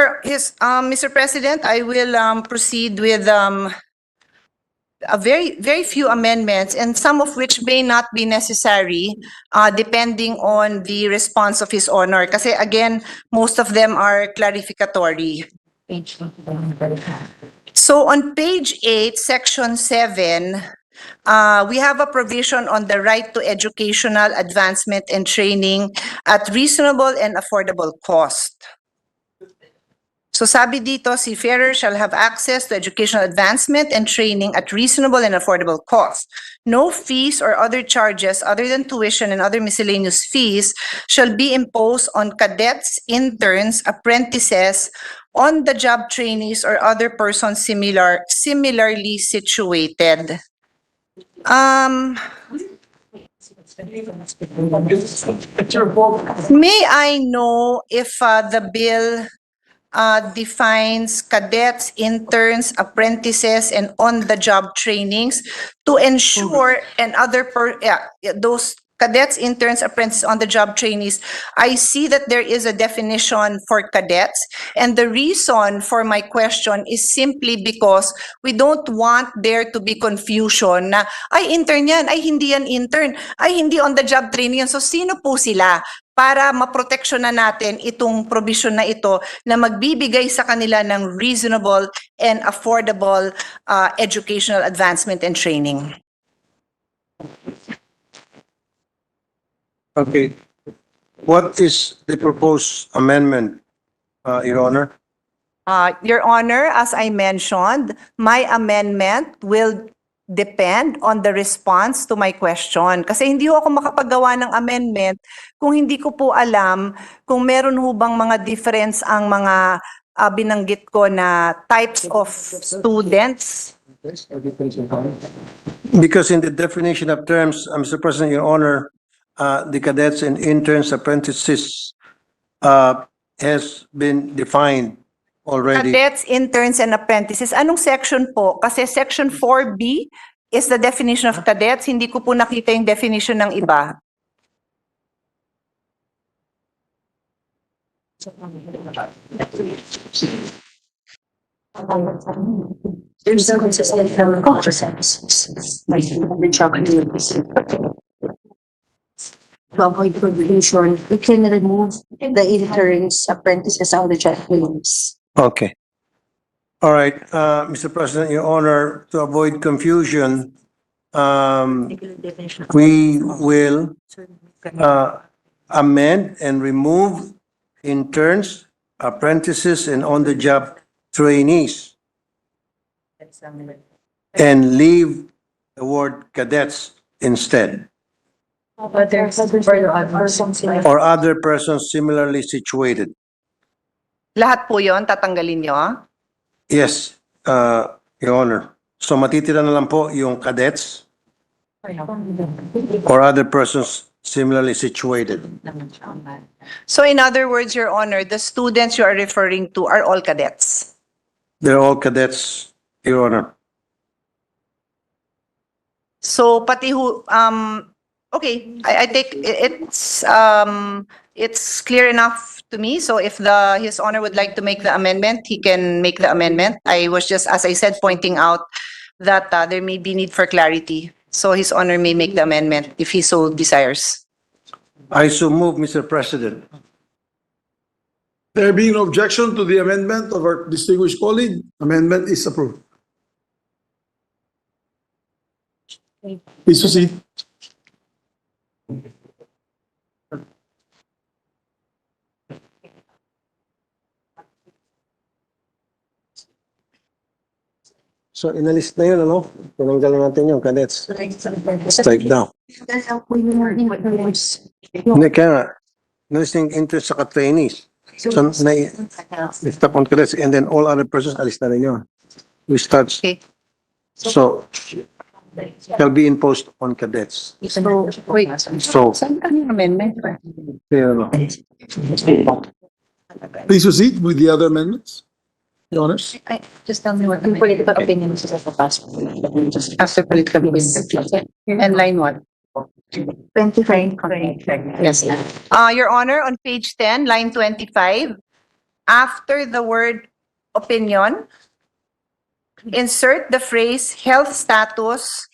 Mr. President, I will proceed with a very few amendments, and some of which may not be necessary depending on the response of His Honor. Kasi again, most of them are clarificatory. So on page 8, section 7, we have a provision on the right to educational advancement and training at reasonable and affordable cost. So sabi dito, seafarers shall have access to educational advancement and training at reasonable and affordable cost. No fees or other charges other than tuition and other miscellaneous fees shall be imposed on cadets, interns, apprentices, on-the-job trainees, or other persons similarly situated. May I know if the bill defines cadets, interns, apprentices, and on-the-job trainings to ensure and those cadets, interns, apprentices, on-the-job trainees. I see that there is a definition for cadets, and the reason for my question is simply because we don't want there to be confusion na, ay intern yan, ay hindi yan intern, ay hindi on-the-job training yan. So sino po sila? Para maproteksyon na natin itong provision na ito na magbibigay sa kanila ng reasonable and affordable educational advancement and training. Okay. What is the proposed amendment, Your Honor? Your Honor, as I mentioned, my amendment will depend on the response to my question. Kasi hindi ho ako makapagawa ng amendment kung hindi ko po alam kung meron ho bang mga difference ang mga binanggit ko na types of students. Because in the definition of terms, Mr. President, Your Honor, the cadets and interns, apprentices has been defined already. Cadets, interns, and apprentices. Anong section po? Kasi section 4B is the definition of cadets. Hindi ko po nakita yung definition ng iba. There's no consistent culture sense. To avoid confusion, we can remove the interns, apprentices, and the trainings. Okay. All right, Mr. President, Your Honor, to avoid confusion, we will amend and remove interns, apprentices, and on-the-job trainees, and leave the word cadets instead, or other persons similarly situated. Lahat po yon tatanggalin nyo? Yes, Your Honor. So matitira na lang po yung cadets, or other persons similarly situated. So in other words, Your Honor, the students you are referring to are all cadets. They're all cadets, Your Honor. So pati who, okay, I take, it's clear enough to me. So if His Honor would like to make the amendment, he can make the amendment. I was just, as I said, pointing out that there may be need for clarity. So His Honor may make the amendment if he so desires. I so move, Mr. President. There being no objection to the amendment of our distinguished colleague, amendment is approved. Please proceed. So inalis na yun, ano? Tinanggal na natin yung cadets. Strike down. Hindi, kaya nga, inalis yung interest sa trainees. So, stop on cadets and then all other persons, alis na rin yun. We start. Okay. So, shall be imposed on cadets. So, wait. So, Saan ka yung amendment? clear, no? Please proceed with the other amendments. Your Honors. Just tell me what the political opinion is of the past. After political opinion. And line what? 25. Yes. Your Honor, on page 10, line 25, after the word opinion, insert the phrase health status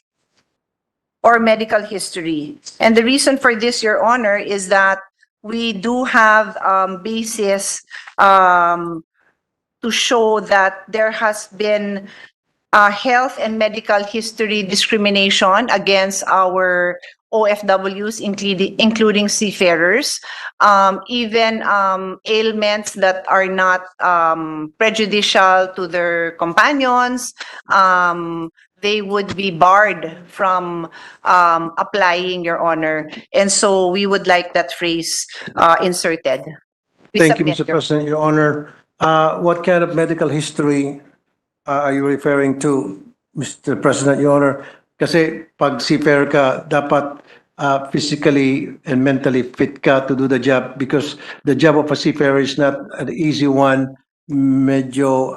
or medical history. And the reason for this, Your Honor, is that we do have basis to show that there has been health and medical history discrimination against our OFWs, including seafarers, even ailments that are not prejudicial to their companions. They would be barred from applying, Your Honor. And so we would like that phrase inserted. We Thank you, submit, Mr. Your President, Your Honor. What kind of medical history are you referring to, Mr. President, Your Honor? Kasi pag seafarer ka, dapat physically and mentally fit ka to do the job because the job of a seafarer is not an easy one. Medyo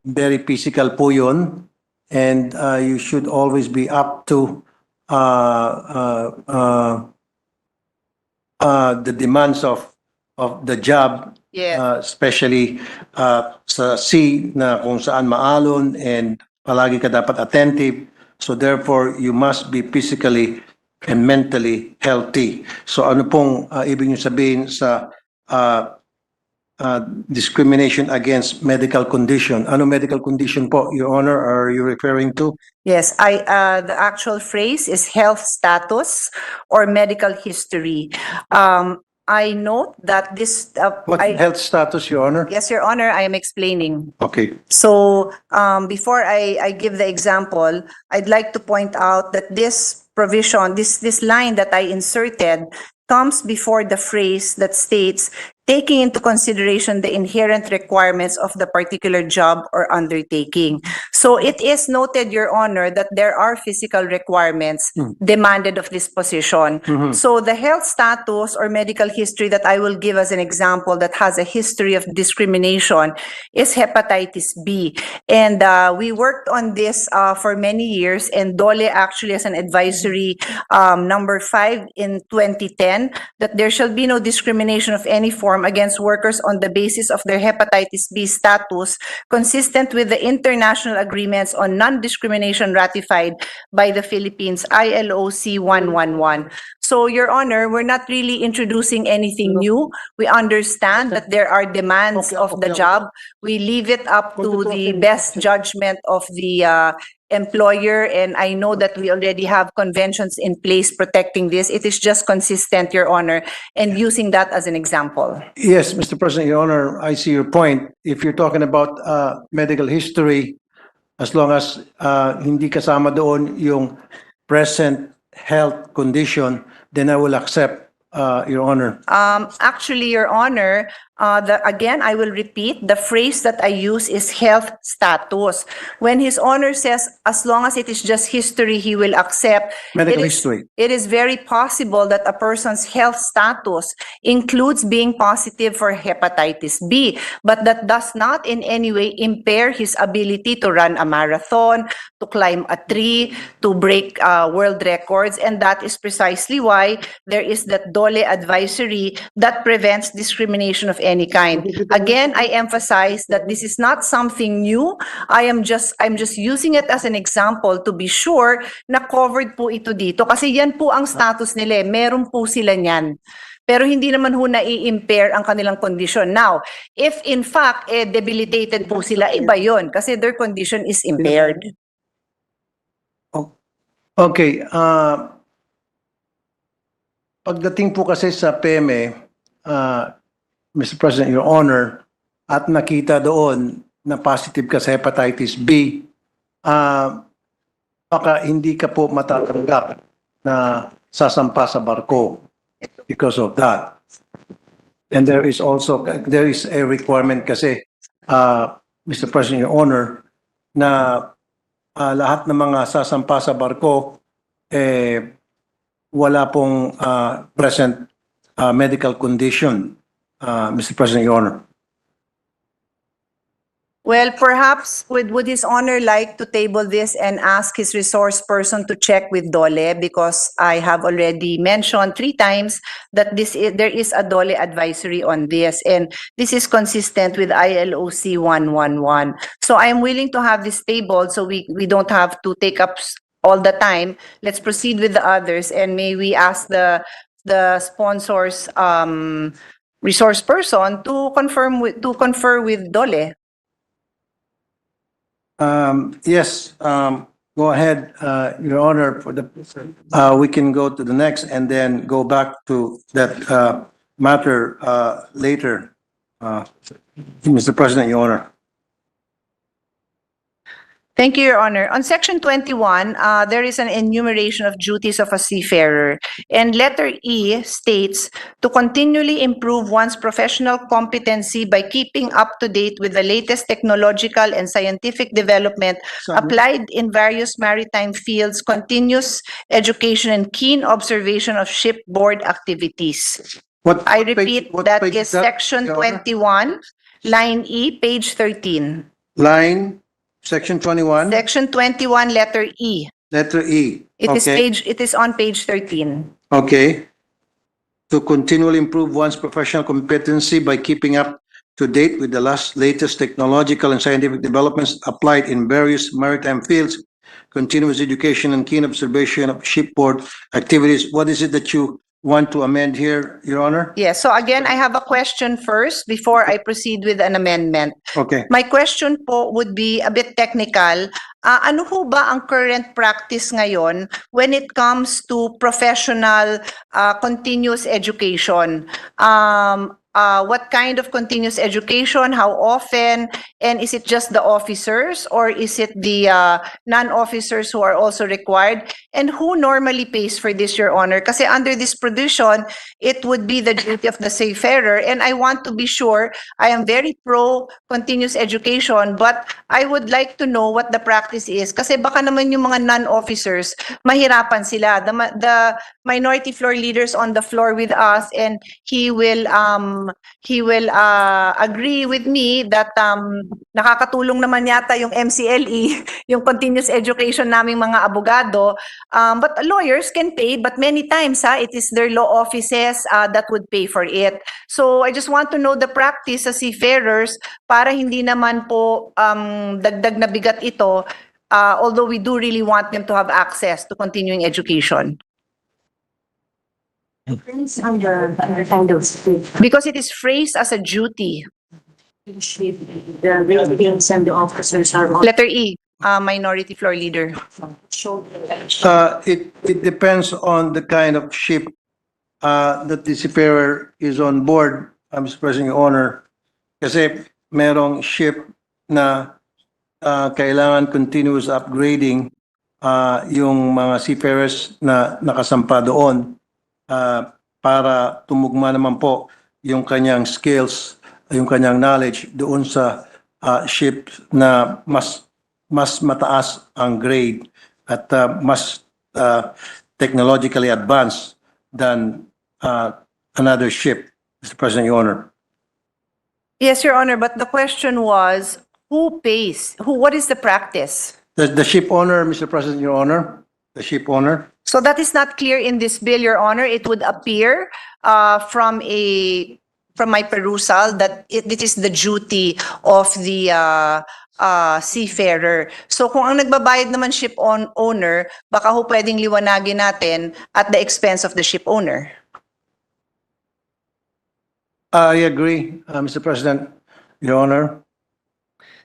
very physical po yun. And you should always be up to the demands of the job. Yeah. Especially sa sea na kung saan maalon and palagi ka dapat attentive. So therefore, you must be physically and mentally healthy. So ano pong ibig niyo sabihin sa discrimination against medical condition? Ano medical condition po, Your Honor, are you referring to? Yes, the actual phrase is health status or medical history. I note that this, What health status, Your Honor? yes, Your Honor, I am explaining. Okay. So, before I give the example, I'd like to point out that this provision, this line that I inserted comes before the phrase that states, taking into consideration the inherent requirements of the particular job or undertaking. So it is noted, Your Honor, that there are physical requirements demanded of this position. So the health status or medical history that I will give as an example that has a history of discrimination is hepatitis B. And we worked on this for many years, and DOLE actually has an advisory number 5 in 2010 that there shall be no discrimination of any form against workers on the basis of their hepatitis B status, consistent with the international agreements on non-discrimination ratified by the Philippines, ILOC 111. So, Your Honor, we're not really introducing anything new. We understand that there are demands of the job. We leave it up to the best judgment of the employer, and I know that we already have conventions in place protecting this. It is just consistent, Your Honor, and using that as an example. Yes, Mr. President, Your Honor, I see your point. If you're talking about medical history, as long as hindi kasama doon yung present health condition, then I will accept, Your Honor. Actually, Your Honor, Again, I will repeat, the phrase that I use is health status. When His Honor says, as long as it is just history, he will accept. Medical it is- history. It is very possible that a person's health status includes being positive for hepatitis B, but that does not in any way impair his ability to run a marathon, to climb a tree, to break world records, and that is precisely why there is that DOLE advisory that prevents discrimination of any kind. Again, I emphasize that this is not something new. I'm just using it as an example to be sure na covered po ito dito kasi yan po ang status nila, meron po sila niyan. Pero hindi naman ho na-i-impair ang kanilang kondisyon. Now, if in fact debilitated po sila, iba yon kasi their condition is impaired. Okay, pagdating po kasi sa PME, Mr. President, Your Honor, at nakita doon na positive ka sa hepatitis B, baka hindi ka po matatanggap na sasampa sa barko because of that. And there is a requirement kasi, Mr. President, Your Honor, na lahat ng mga sasampa sa barko, wala pong present medical condition, Mr. President, Your Honor. Well, perhaps would His Honor like to table this and ask his resource person to check with DOLE because I have already mentioned 3 times that there is a DOLE advisory on this and this is consistent with ILOC 111. So I am willing to have this tabled so we don't have to take up all the time. Let's proceed with the others and may we ask the sponsors resource person to confer with DOLE. Yes, go ahead, Your Honor. We can go to the next and then go back to that matter later, Mr. President, Your Honor. Thank you, Your Honor. On Section 21, there is an enumeration of duties of a seafarer. And letter E states to continually improve one's professional competency by keeping up to date with the latest technological and scientific development applied in various maritime fields, continuous education, and keen observation of shipboard activities. I repeat, that is Section Your Honor? 21, line E, page 13. Line, Section 21, Section 21, letter E. letter E. It is on page 13. Okay. To continually improve one's professional competency by keeping up to date with the latest technological and scientific developments applied in various maritime fields, continuous education and keen observation of shipboard activities. What is it that you want to amend here, Your Honor? Yes, so again, I have a question first before I proceed with an amendment. Okay. My question po would be a bit technical. Ano ho ba ang current practice ngayon when it comes to professional continuous education? What kind of continuous education? How often? And is it just the officers or is it the non-officers who are also required? And who normally pays for this, Your Honor? Kasi under this provision, it would be the duty of the seafarer. And I want to be sure, I am very pro continuous education, but I would like to know what the practice is. Kasi baka naman yung mga non-officers, mahirapan sila. The minority floor leaders on the floor with us, and he will agree with me that nakakatulong naman yata yung MCLE, yung continuous education naming mga abogado. But lawyers can pay, but many times it is their law offices that would pay for it. So I just want to know the practice sa seafarers para hindi naman po dagdag na bigat ito, although we do really want them to have access to continuing education. Under kind of Because it is phrased as a duty. the ratings and the officers are all Letter E, minority floor leader. shown. It depends on the kind of ship that the seafarer is on board, Mr. President, Your Honor. Kasi merong ship na kailangan continuous upgrading yung mga seafarers na nakasampa doon para tumugma naman po yung kanyang skills yung kanyang knowledge doon sa ship na mas mataas ang grade at mas technologically advanced than another ship, Mr. President, Your Honor. Yes, Your Honor, but the question was, who pays? What is the practice? The ship owner, Mr. President, Your Honor, the ship owner. So that is not clear in this bill, Your Honor. It would appear from my perusal that it is the duty of the seafarer. So kung ang nagbabayad naman ship owner, baka ho pwedeng liwanagin natin at the expense of the ship owner. I agree, Mr. President, Your Honor.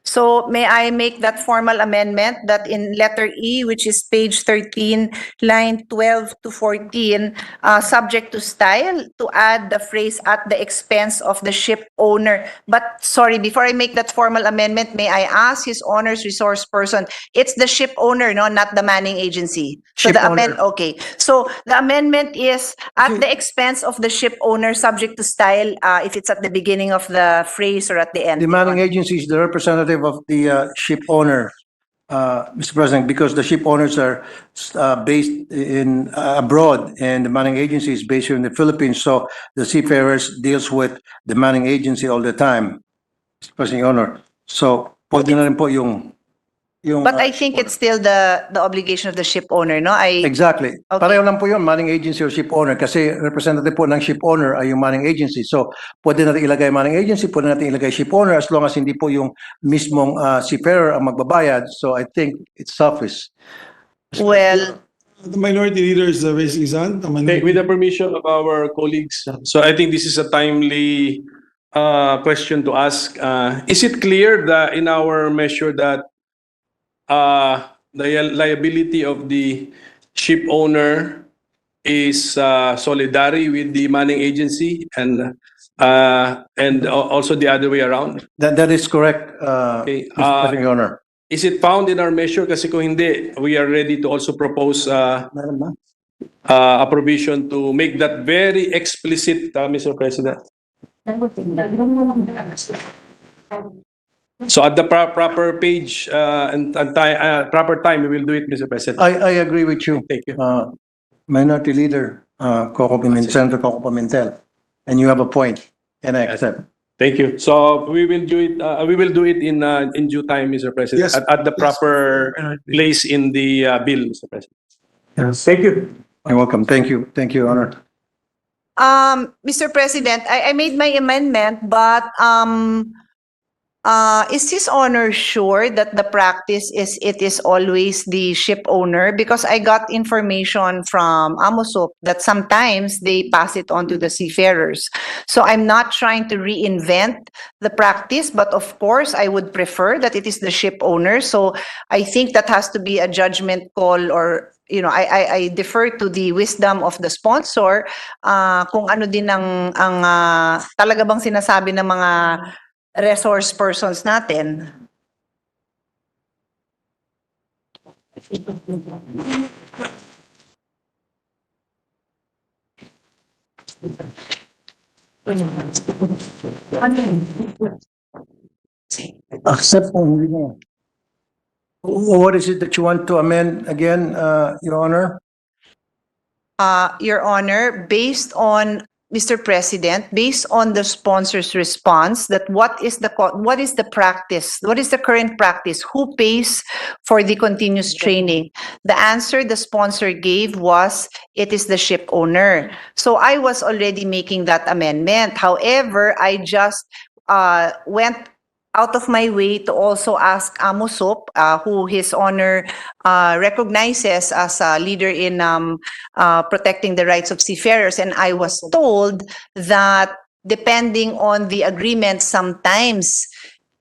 So may I make that formal amendment that in letter E, which is page 13, line 12 to 14, subject to style, to add the phrase at the expense of the ship owner. But sorry, before I make that formal amendment, may I ask His Honor's resource person, it's the ship owner, no, not the manning agency. So Ship the owner. okay. So the amendment is at the expense of the ship owner, subject to style, if it's at the beginning of the phrase or at the end. The manning agency is the representative of the ship owner, Mr. President, because the ship owners are based in abroad and the manning agency is based here in the Philippines. So the seafarers deals with the manning agency all the time, Mr. President, Your Honor. So pwede na rin po yung But I think it's still the obligation of the ship owner, no? Exactly. Okay. Pareho lang po yun, manning agency or ship owner kasi representative po ng ship owner ay yung manning agency. So, pwede natin ilagay manning agency, pwede natin ilagay ship owner as long as hindi po yung mismong seafarer ang magbabayad. So, I think it's suffice. Well, The minority leader is raising his hand. The Okay, minority- with the permission of our colleagues, so I think this is a timely question to ask. Is it clear that in our measure that the liability of the ship owner is solidary with the manning agency and also the other way around? That is correct, Okay, Mr. President, Your Honor. is it found in our measure? Kasi kung hindi, we are ready to also propose Meron ba? a provision to make that very explicit, Mr. President. So at the proper page and proper time, we will do it, Mr. President. I agree with you. Thank you. Minority Leader Senator Coco Pimentel. And you have a point, and I accept. Thank you. So we will do it. We will do it in due time, Mr. President, Yes. at the proper place in the bill, Mr. President. Thank you. You're welcome. Thank you. Thank you, Your Honor. Mr. President, I made my amendment, but is His Honor sure that the practice is it is always the ship owner? Because I got information from AMOSOP that sometimes they pass it on to the seafarers. So I'm not trying to reinvent the practice, but of course I would prefer that it is the ship owner. So I think that has to be a judgment call, or I defer to the wisdom of the sponsor kung ano din ang talaga bang sinasabi ng mga resource persons natin. Accept or hindi na. What is it that you want to amend again, Your Honor? Your Honor, based on Mr. President, based on the sponsor's response, that what is the practice? What is the current practice? Who pays for the continuous training? The answer the sponsor gave was, it is the ship owner. So I was already making that amendment. However, I just went out of my way to also ask AMOSOP, who His Honor recognizes as a leader in protecting the rights of seafarers. And I was told that depending on the agreement, sometimes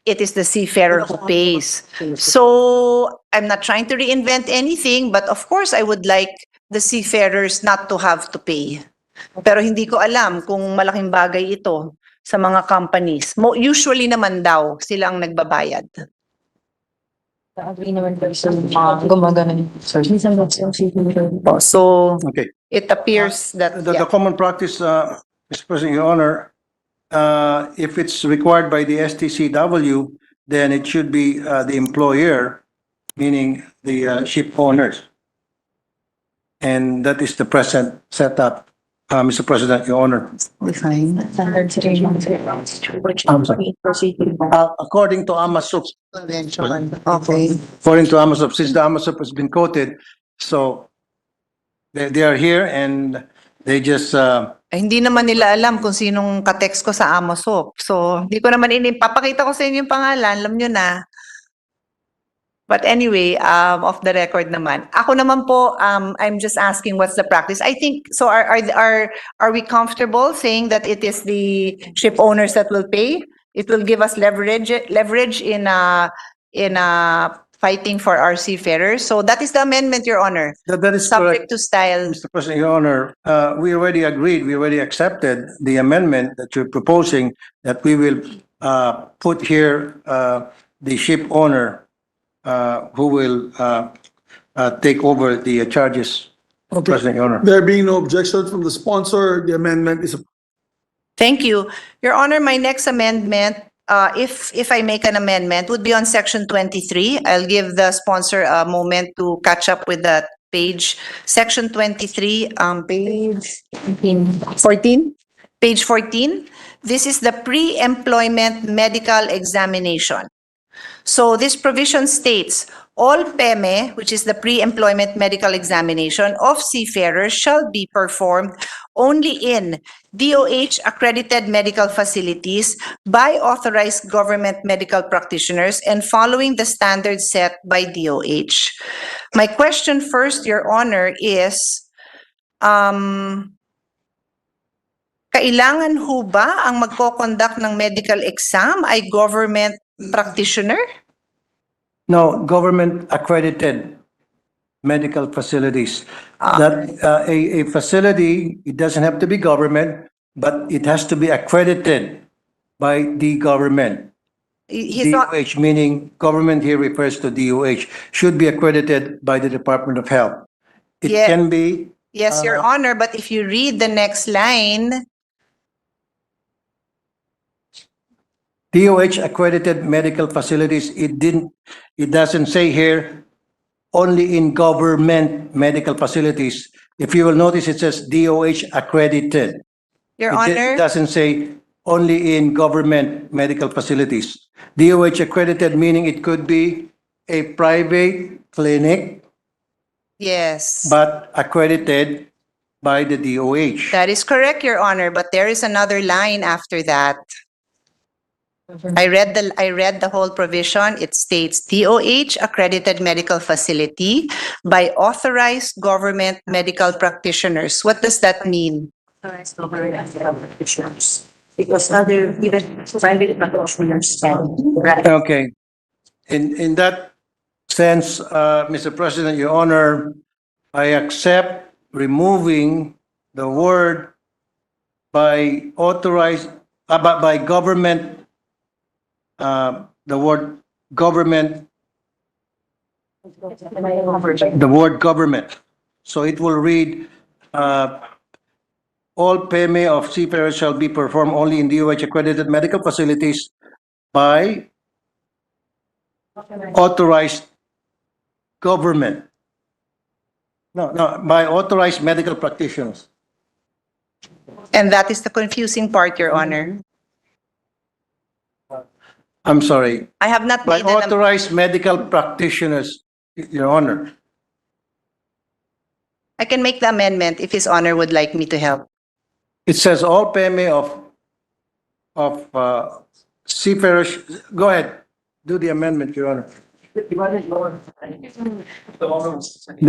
it is the seafarer who pays. So I'm not trying to reinvent anything, but of course I would like the seafarers not to have to pay. Pero hindi ko alam kung malaking bagay ito sa mga companies. Usually naman daw, sila ang nagbabayad. So, Okay. it appears that, The common practice, Mr. President, Your Honor, if it's required by the STCW, then it should be the employer, meaning the ship owners. And that is the present setup, Mr. President, Your Honor. According to AMASUP, Okay. according to AMASUP, since the AMASUP has been quoted, so they are here and they just, Hindi naman nila alam kung sinong ka-text ko sa Amosop. So, hindi ko naman papakita ko sa inyo yung pangalan, alam nyo na. But anyway, off the record naman. Ako naman po, I'm just asking what's the practice. I think, so are we comfortable saying that it is the ship owners that will pay? It will give us leverage in fighting for our seafarers. So that is the amendment, Your Honor. that is correct. Subject to style. Mr. President, Your Honor, we already agreed, we already accepted the amendment that you're proposing, that we will put here the ship owner who will take over the charges. Okay. President, Your Honor. There being no objection from the sponsor, the amendment is approved. Thank you. Your Honor, my next amendment, if I make an amendment, would be on section 23. I'll give the sponsor a moment to catch up with that page. Section 23, page 14? Page 14. This is the pre-employment medical examination. So this provision states, all PEME, which is the pre-employment medical examination of seafarers, shall be performed only in DOH accredited medical facilities by authorized government medical practitioners and following the standards set by DOH. My question first, Your Honor, is, kailangan ho ba ang magko-conduct ng medical exam ay government practitioner? No, government accredited medical facilities. That a facility, it doesn't have to be government, but it has to be accredited by the government. He's not, DOH, meaning government here refers to DOH, should be accredited by the Department of Health. It Yeah. can be, yes, Your Honor, but if you read the next line, DOH accredited medical facilities, it doesn't say here only in government medical facilities. If you will notice, it says DOH accredited. Your It Honor, doesn't say only in government medical facilities. DOH accredited, meaning it could be a private clinic, yes. but accredited by the DOH. That is correct, Your Honor, but there is another line after that. I read the whole provision. It states DOH accredited medical facility by authorized government medical practitioners. What does that mean? Because other, even private practitioners can. Okay. In that sense, Mr. President, Your Honor, I accept removing the word by authorized, by government, the word government, the word government. So it will read, all PME of seafarers shall be performed only in DOH accredited medical facilities by authorized government. No, by authorized medical practitioners. And that is the confusing part, Your Honor. I'm sorry, I have not by made an authorized medical practitioners, Your Honor. I can make the amendment if His Honor would like me to help. It says all PME of seafarers, go ahead, do the amendment, Your Honor. Do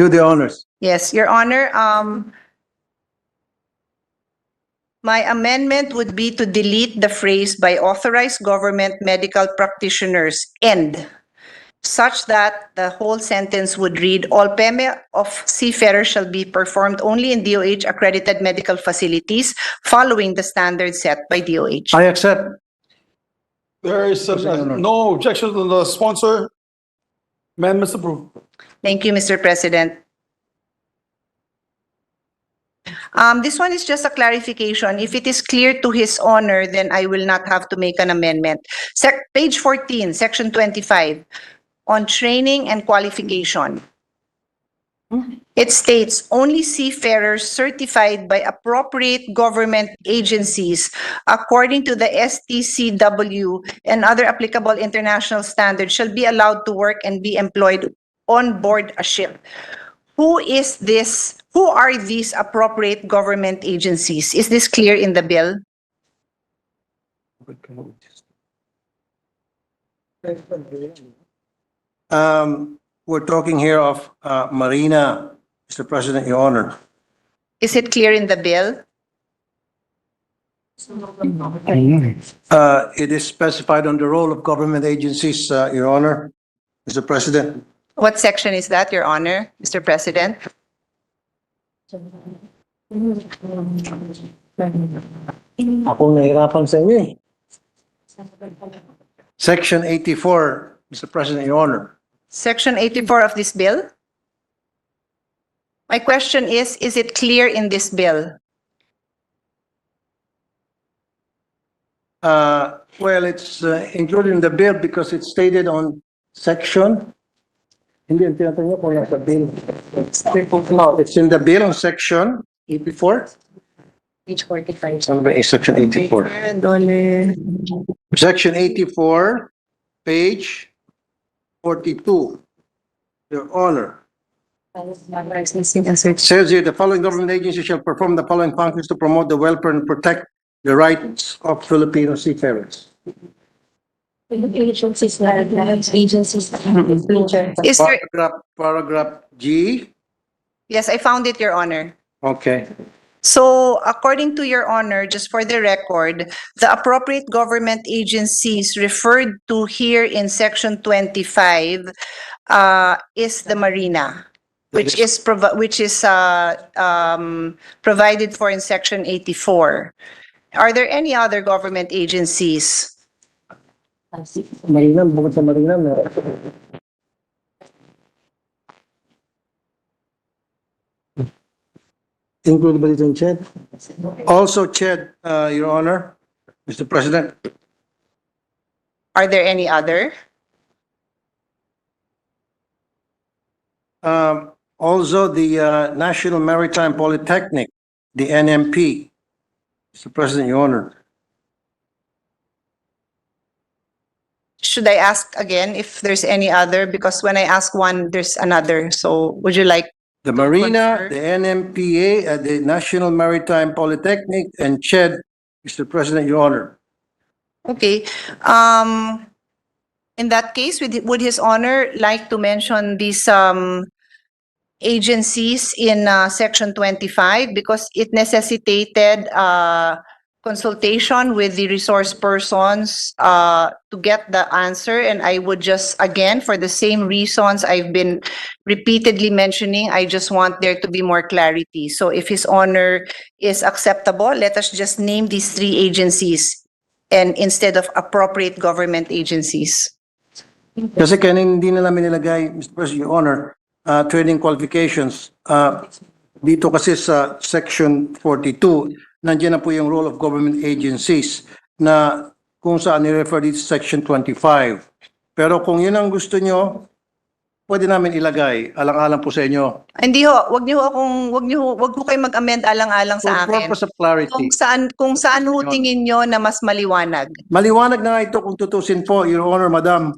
the honors. Yes, Your Honor, my amendment would be to delete the phrase by authorized government medical practitioners and such that the whole sentence would read, all PME of seafarers shall be performed only in DOH accredited medical facilities following the standards set by DOH. I accept. There is no objection to the sponsor. Amendments approved. Thank you, Mr. President. This one is just a clarification. If it is clear to His Honor, then I will not have to make an amendment. Page 14, Section 25, on training and qualification. It states only seafarers certified by appropriate government agencies according to the STCW and other applicable international standards shall be allowed to work and be employed on board a ship. Who is this? Who are these appropriate government agencies? Is this clear in the bill? We're talking here of Marina, Mr. President, Your Honor. Is it clear in the bill? It is specified on the role of government agencies, Your Honor, Mr. President. What section is that, Your Honor, Mr. President? Ako nahirapan sa inyo eh. Section 84, Mr. President, Your Honor. Section 84 of this bill? My question is it clear in this bill? Well, it's included in the bill because it's stated on section. Hindi, ang tinatanong ko nasa bill. No, it's in the bill on section 84. Page 45. Section 84. Section 84, page 42. Your Honor. Says here, the following government agency shall perform the following functions to promote the welfare and protect the rights of Filipino seafarers. Agencies. Is there, Paragraph G. yes, I found it, Your Honor. Okay. So according to Your Honor, just for the record, the appropriate government agencies referred to here in Section 25 is the Marina, which is provided for in Section 84. Are there any other government agencies? Marina, bukod sa Marina, include ba dito yung CHED? Also CHED, Your Honor, Mr. President. Are there any other? Also the National Maritime Polytechnic, the NMP, Mr. President, Your Honor. Should I ask again if there's any other? Because when I ask one, there's another. So would you like? The Marina, Confer. the NMPA, the National Maritime Polytechnic, and CHED, Mr. President, Your Honor. Okay. In that case, would His Honor like to mention these agencies in Section 25 because it necessitated consultation with the resource persons to get the answer, and I would just, again, for the same reasons I've been repeatedly mentioning, I just want there to be more clarity. So if His Honor is acceptable, let us just name these three agencies and instead of appropriate government agencies. Kasi kanina hindi na namin nilagay, Mr. President, Your Honor, training qualifications. Dito kasi sa Section 42, nandiyan na po yung role of government agencies na kung saan ni-refer dito sa Section 25. Pero kung yun ang gusto nyo, pwede namin ilagay. Alang-alang po sa inyo. Hindi ho, wag ho kayo mag-amend alang-alang sa For akin. purpose of clarity. Kung saan ho tingin nyo na mas maliwanag. Maliwanag na nga ito kung tutusin po, Your Honor, Madam.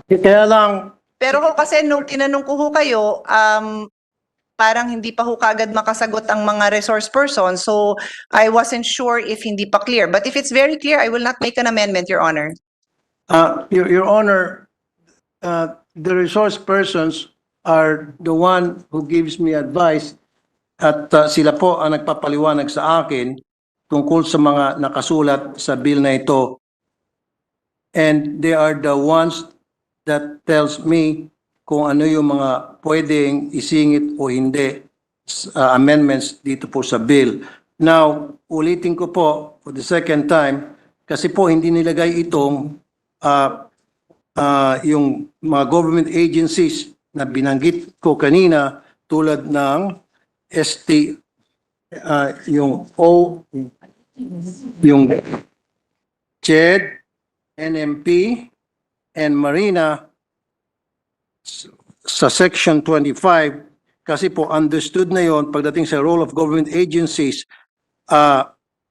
Kaya lang, Pero ho kasi nung tinanong ko ho kayo, parang hindi pa ho kagad makasagot ang mga resource person. So I wasn't sure if hindi pa clear. But if it's very clear, I will not make an amendment, Your Honor. Your Honor, the resource persons are the one who gives me advice at sila po ang nagpapaliwanag sa akin tungkol sa mga nakasulat sa bill na ito. And they are the ones that tells me kung ano yung mga pwedeng isingit o hindi amendments dito po sa bill. Now, ulitin ko po for the second time kasi po hindi nilagay itong yung mga government agencies na binanggit ko kanina tulad ng ST, yung O, yung CHED, NMP, and Marina sa Section 25, kasi po understood na yon pagdating sa role of government agencies,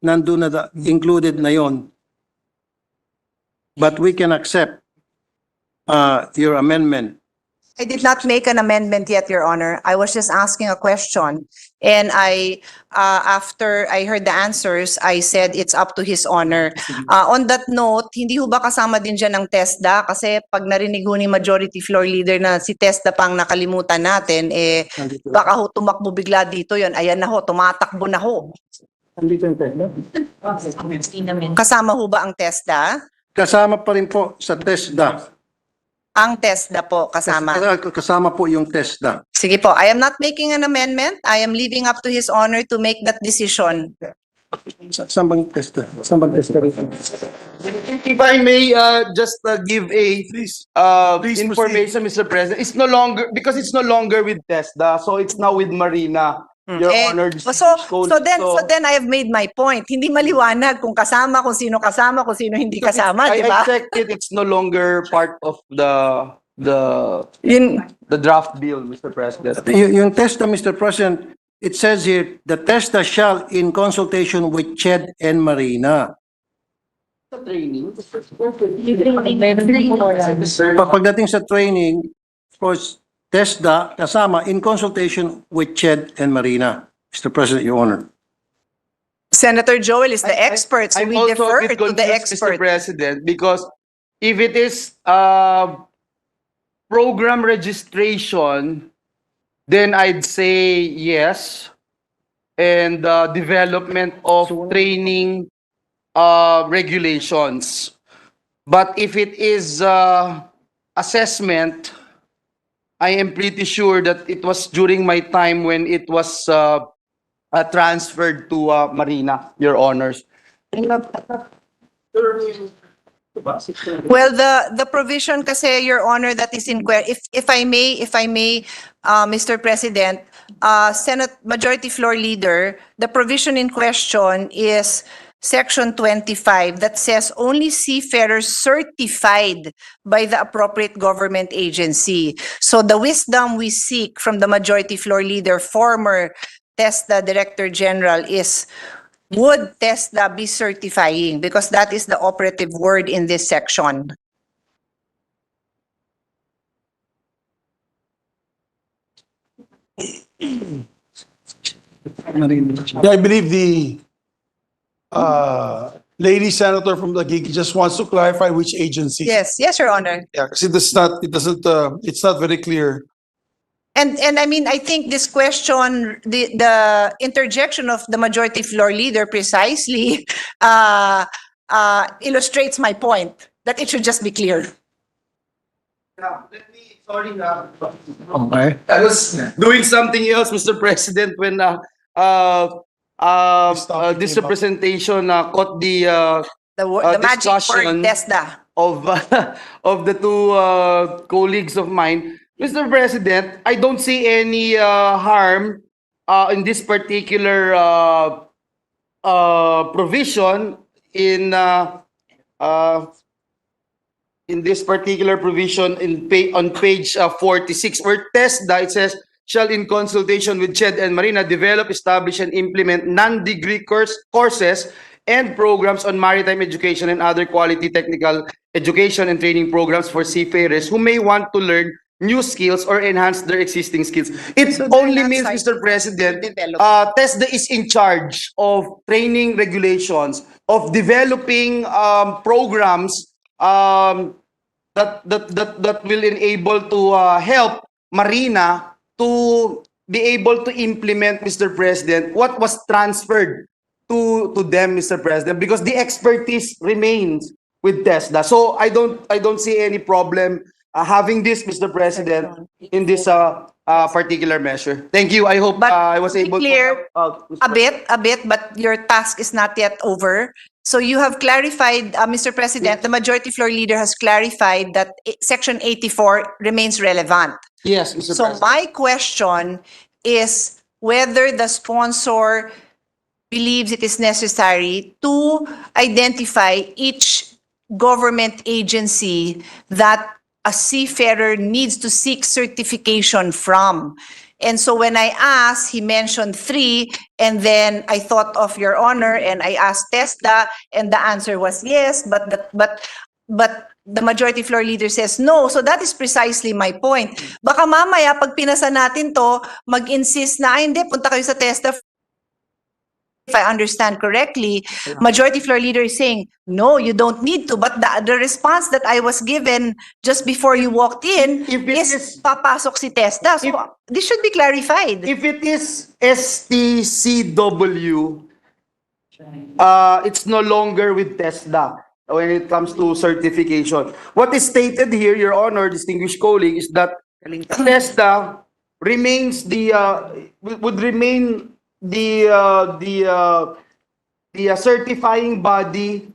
nandun na included na yon. But we can accept your amendment. I did not make an amendment yet, Your Honor. I was just asking a question. And after I heard the answers, I said it's up to His Honor. On that note, hindi ho ba kasama din dyan ng TESDA? Kasi pag narinig ho ni Majority Floor Leader na si TESDA pang nakalimutan natin, baka ho tumakbo bigla dito yon. Ayan na ho, tumatakbo na ho. Kasama ho ba ang TESDA? Kasama pa rin po sa TESDA. Ang TESDA po kasama. Kasama po yung TESDA. Sige po, I am not making an amendment. I am leaving up to His Honor to make that decision. Saan bang TESDA? Saan bang TESDA? If I may just give a information, Mr. President, it's no longer because it's no longer with TESDA, so it's now with Marina. Your Honor. So then I have made my point. Hindi maliwanag kung kasama, kung sino hindi kasama, di ba? I checked it. It's no longer part of the draft bill, Mr. President. Yung TESDA, Mr. President, it says here, the TESDA shall, in consultation with CHED and Marina. Pagdating sa training, of course, TESDA kasama in consultation with CHED and Marina. Mr. President, Your Honor. Senator Joel is the expert, so I'm we also a defer bit to the confused, expert. Mr. President, because if it is program registration, then I'd say yes. And development of training regulations. But if it is assessment, I am pretty sure that it was during my time when it was transferred to Marina, Your Honors. Well, the provision kasi, Your Honor, that is in if I may, Mr. President, Senate Majority Floor Leader, the provision in question is Section 25 that says only seafarers certified by the appropriate government agency. So the wisdom we seek from the Majority Floor Leader, former TESDA Director General, is would TESDA be certifying? Because that is the operative word in this section. Yeah, I believe the lady senator from the GIG just wants to clarify which agency. Yes, Your Honor. Yeah, because it's not very clear. And I mean, I think this question, the interjection of the Majority Floor Leader precisely illustrates my point that it should just be clear. Okay. I was doing something else, Mr. President, when this representation caught the magic word discussion TESDA. of the two colleagues of mine. Mr. President, I don't see any harm in this particular provision in this particular provision on page 46, where TESDA, it says, shall in consultation with CHED and Marina develop, establish, and implement non-degree courses and programs on maritime education and other quality technical education and training programs for seafarers who may want to learn new skills or enhance their existing skills. It So they're only not means, cited Mr. President, develop. TESDA is in charge of training regulations, of developing programs that will enable to help Marina to be able to implement, Mr. President, what was transferred to them, Mr. President, because the expertise remains with TESDA. So I don't see any problem having this, Mr. President, in this particular measure. Thank you. I hope But I was to be able clear, to a bit, but your task is not yet over. So you have clarified, Mr. President, the Majority Floor Leader has clarified that Section 84 remains relevant. Yes, Mr. So President. my question is, whether the sponsor believes it is necessary to identify each government agency that a seafarer needs to seek certification from. And so when I asked, he mentioned 3, and then I thought of Your Honor, and I asked TESDA, and the answer was yes, but the majority floor leader says no. So that is precisely my point. Baka mamaya, pag pinasa natin to, mag-insist na, ay hindi, punta kayo sa TESDA. If I understand correctly, majority floor leader is saying, no, you don't need to. But the response that I was given just before you walked in If it is papasok si TESDA. So this should be clarified. If it is STCW, it's no longer with TESDA when it comes to certification. What is stated here, Your Honor, distinguished colleague, is that TESDA remains would remain the certifying body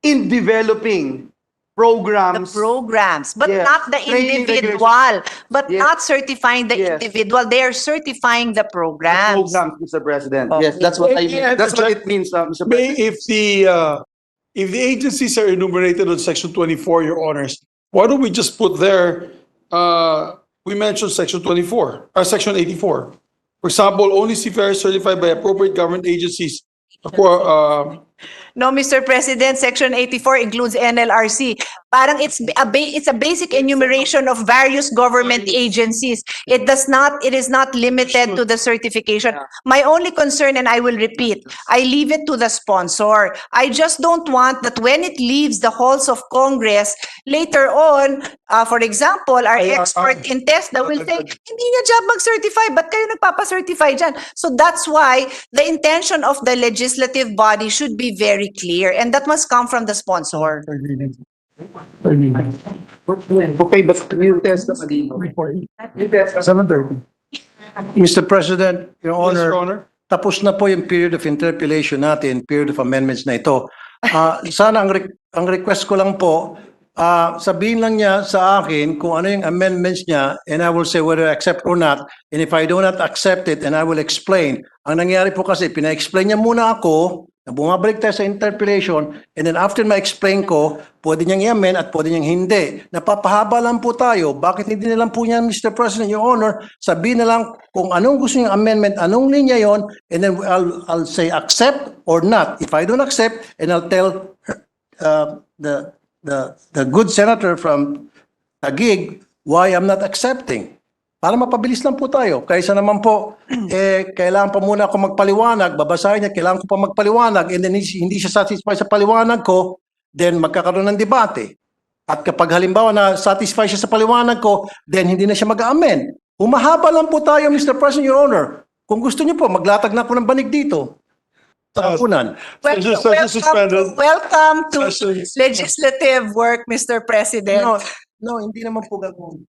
in developing programs. The programs, but Yes. not the Training individual, but Yes. not certifying the Yes. individual. They are certifying the programs. Programs, Mr. President. Oh. Yes, that's what I May I mean. That's what interject? it means, Mr. May, President. if the agencies are enumerated on section 24, Your Honors, why don't we just put there, we mentioned section 24, section 84. For example, only seafarers certified by appropriate government agencies. No, Mr. President, Section 84 includes NLRC. Parang it's a basic enumeration of various government agencies. It is not limited to the certification. My only concern, and I will repeat, I leave it to the sponsor. I just don't want that when it leaves the halls of Congress, later on, for example, our expert in TESDA will say, hindi niya job mag-certify, ba't kayo nagpapa-certify dyan? So that's why the intention of the legislative body should be very clear, and that must come from the sponsor. Okay, but we'll test the Madino. 7:30. Mr. President, Your Yes, Honor, Your Honor. tapos na po yung period of interpellation natin, period of amendments na ito. Sana ang request ko lang po, sabihin lang niya sa akin kung ano yung amendments niya, and I will say whether I accept or not. And if I do not accept it, and I will explain. Ang nangyari po kasi, pina-explain niya muna ako, na bumabalik tayo sa interpellation, and then after ma-explain ko, pwede niyang i-amend at pwede niyang hindi. Napapahaba lang po tayo. Bakit hindi na lang po niya, Mr. President, Your Honor, sabihin na lang kung anong gusto niyang amendment, anong linya yon, and then I'll say accept or not. If I don't accept, and I'll tell the good senator from Taguig why I'm not accepting. Para mapabilis lang po tayo. Kaysa naman po, kailangan pa muna ako magpaliwanag, babasahin niya, kailangan ko pa magpaliwanag, and then hindi siya satisfied sa paliwanag ko, then magkakaroon ng debate. At kapag halimbawa na satisfied siya sa paliwanag ko, then hindi na siya mag-amend. Humahaba lang po tayo, Mr. President, Your Honor. Kung gusto niyo po, maglatag na po ng banig dito. Sa kunan. Welcome to legislative work, Mr. President. No, hindi naman po gagawin.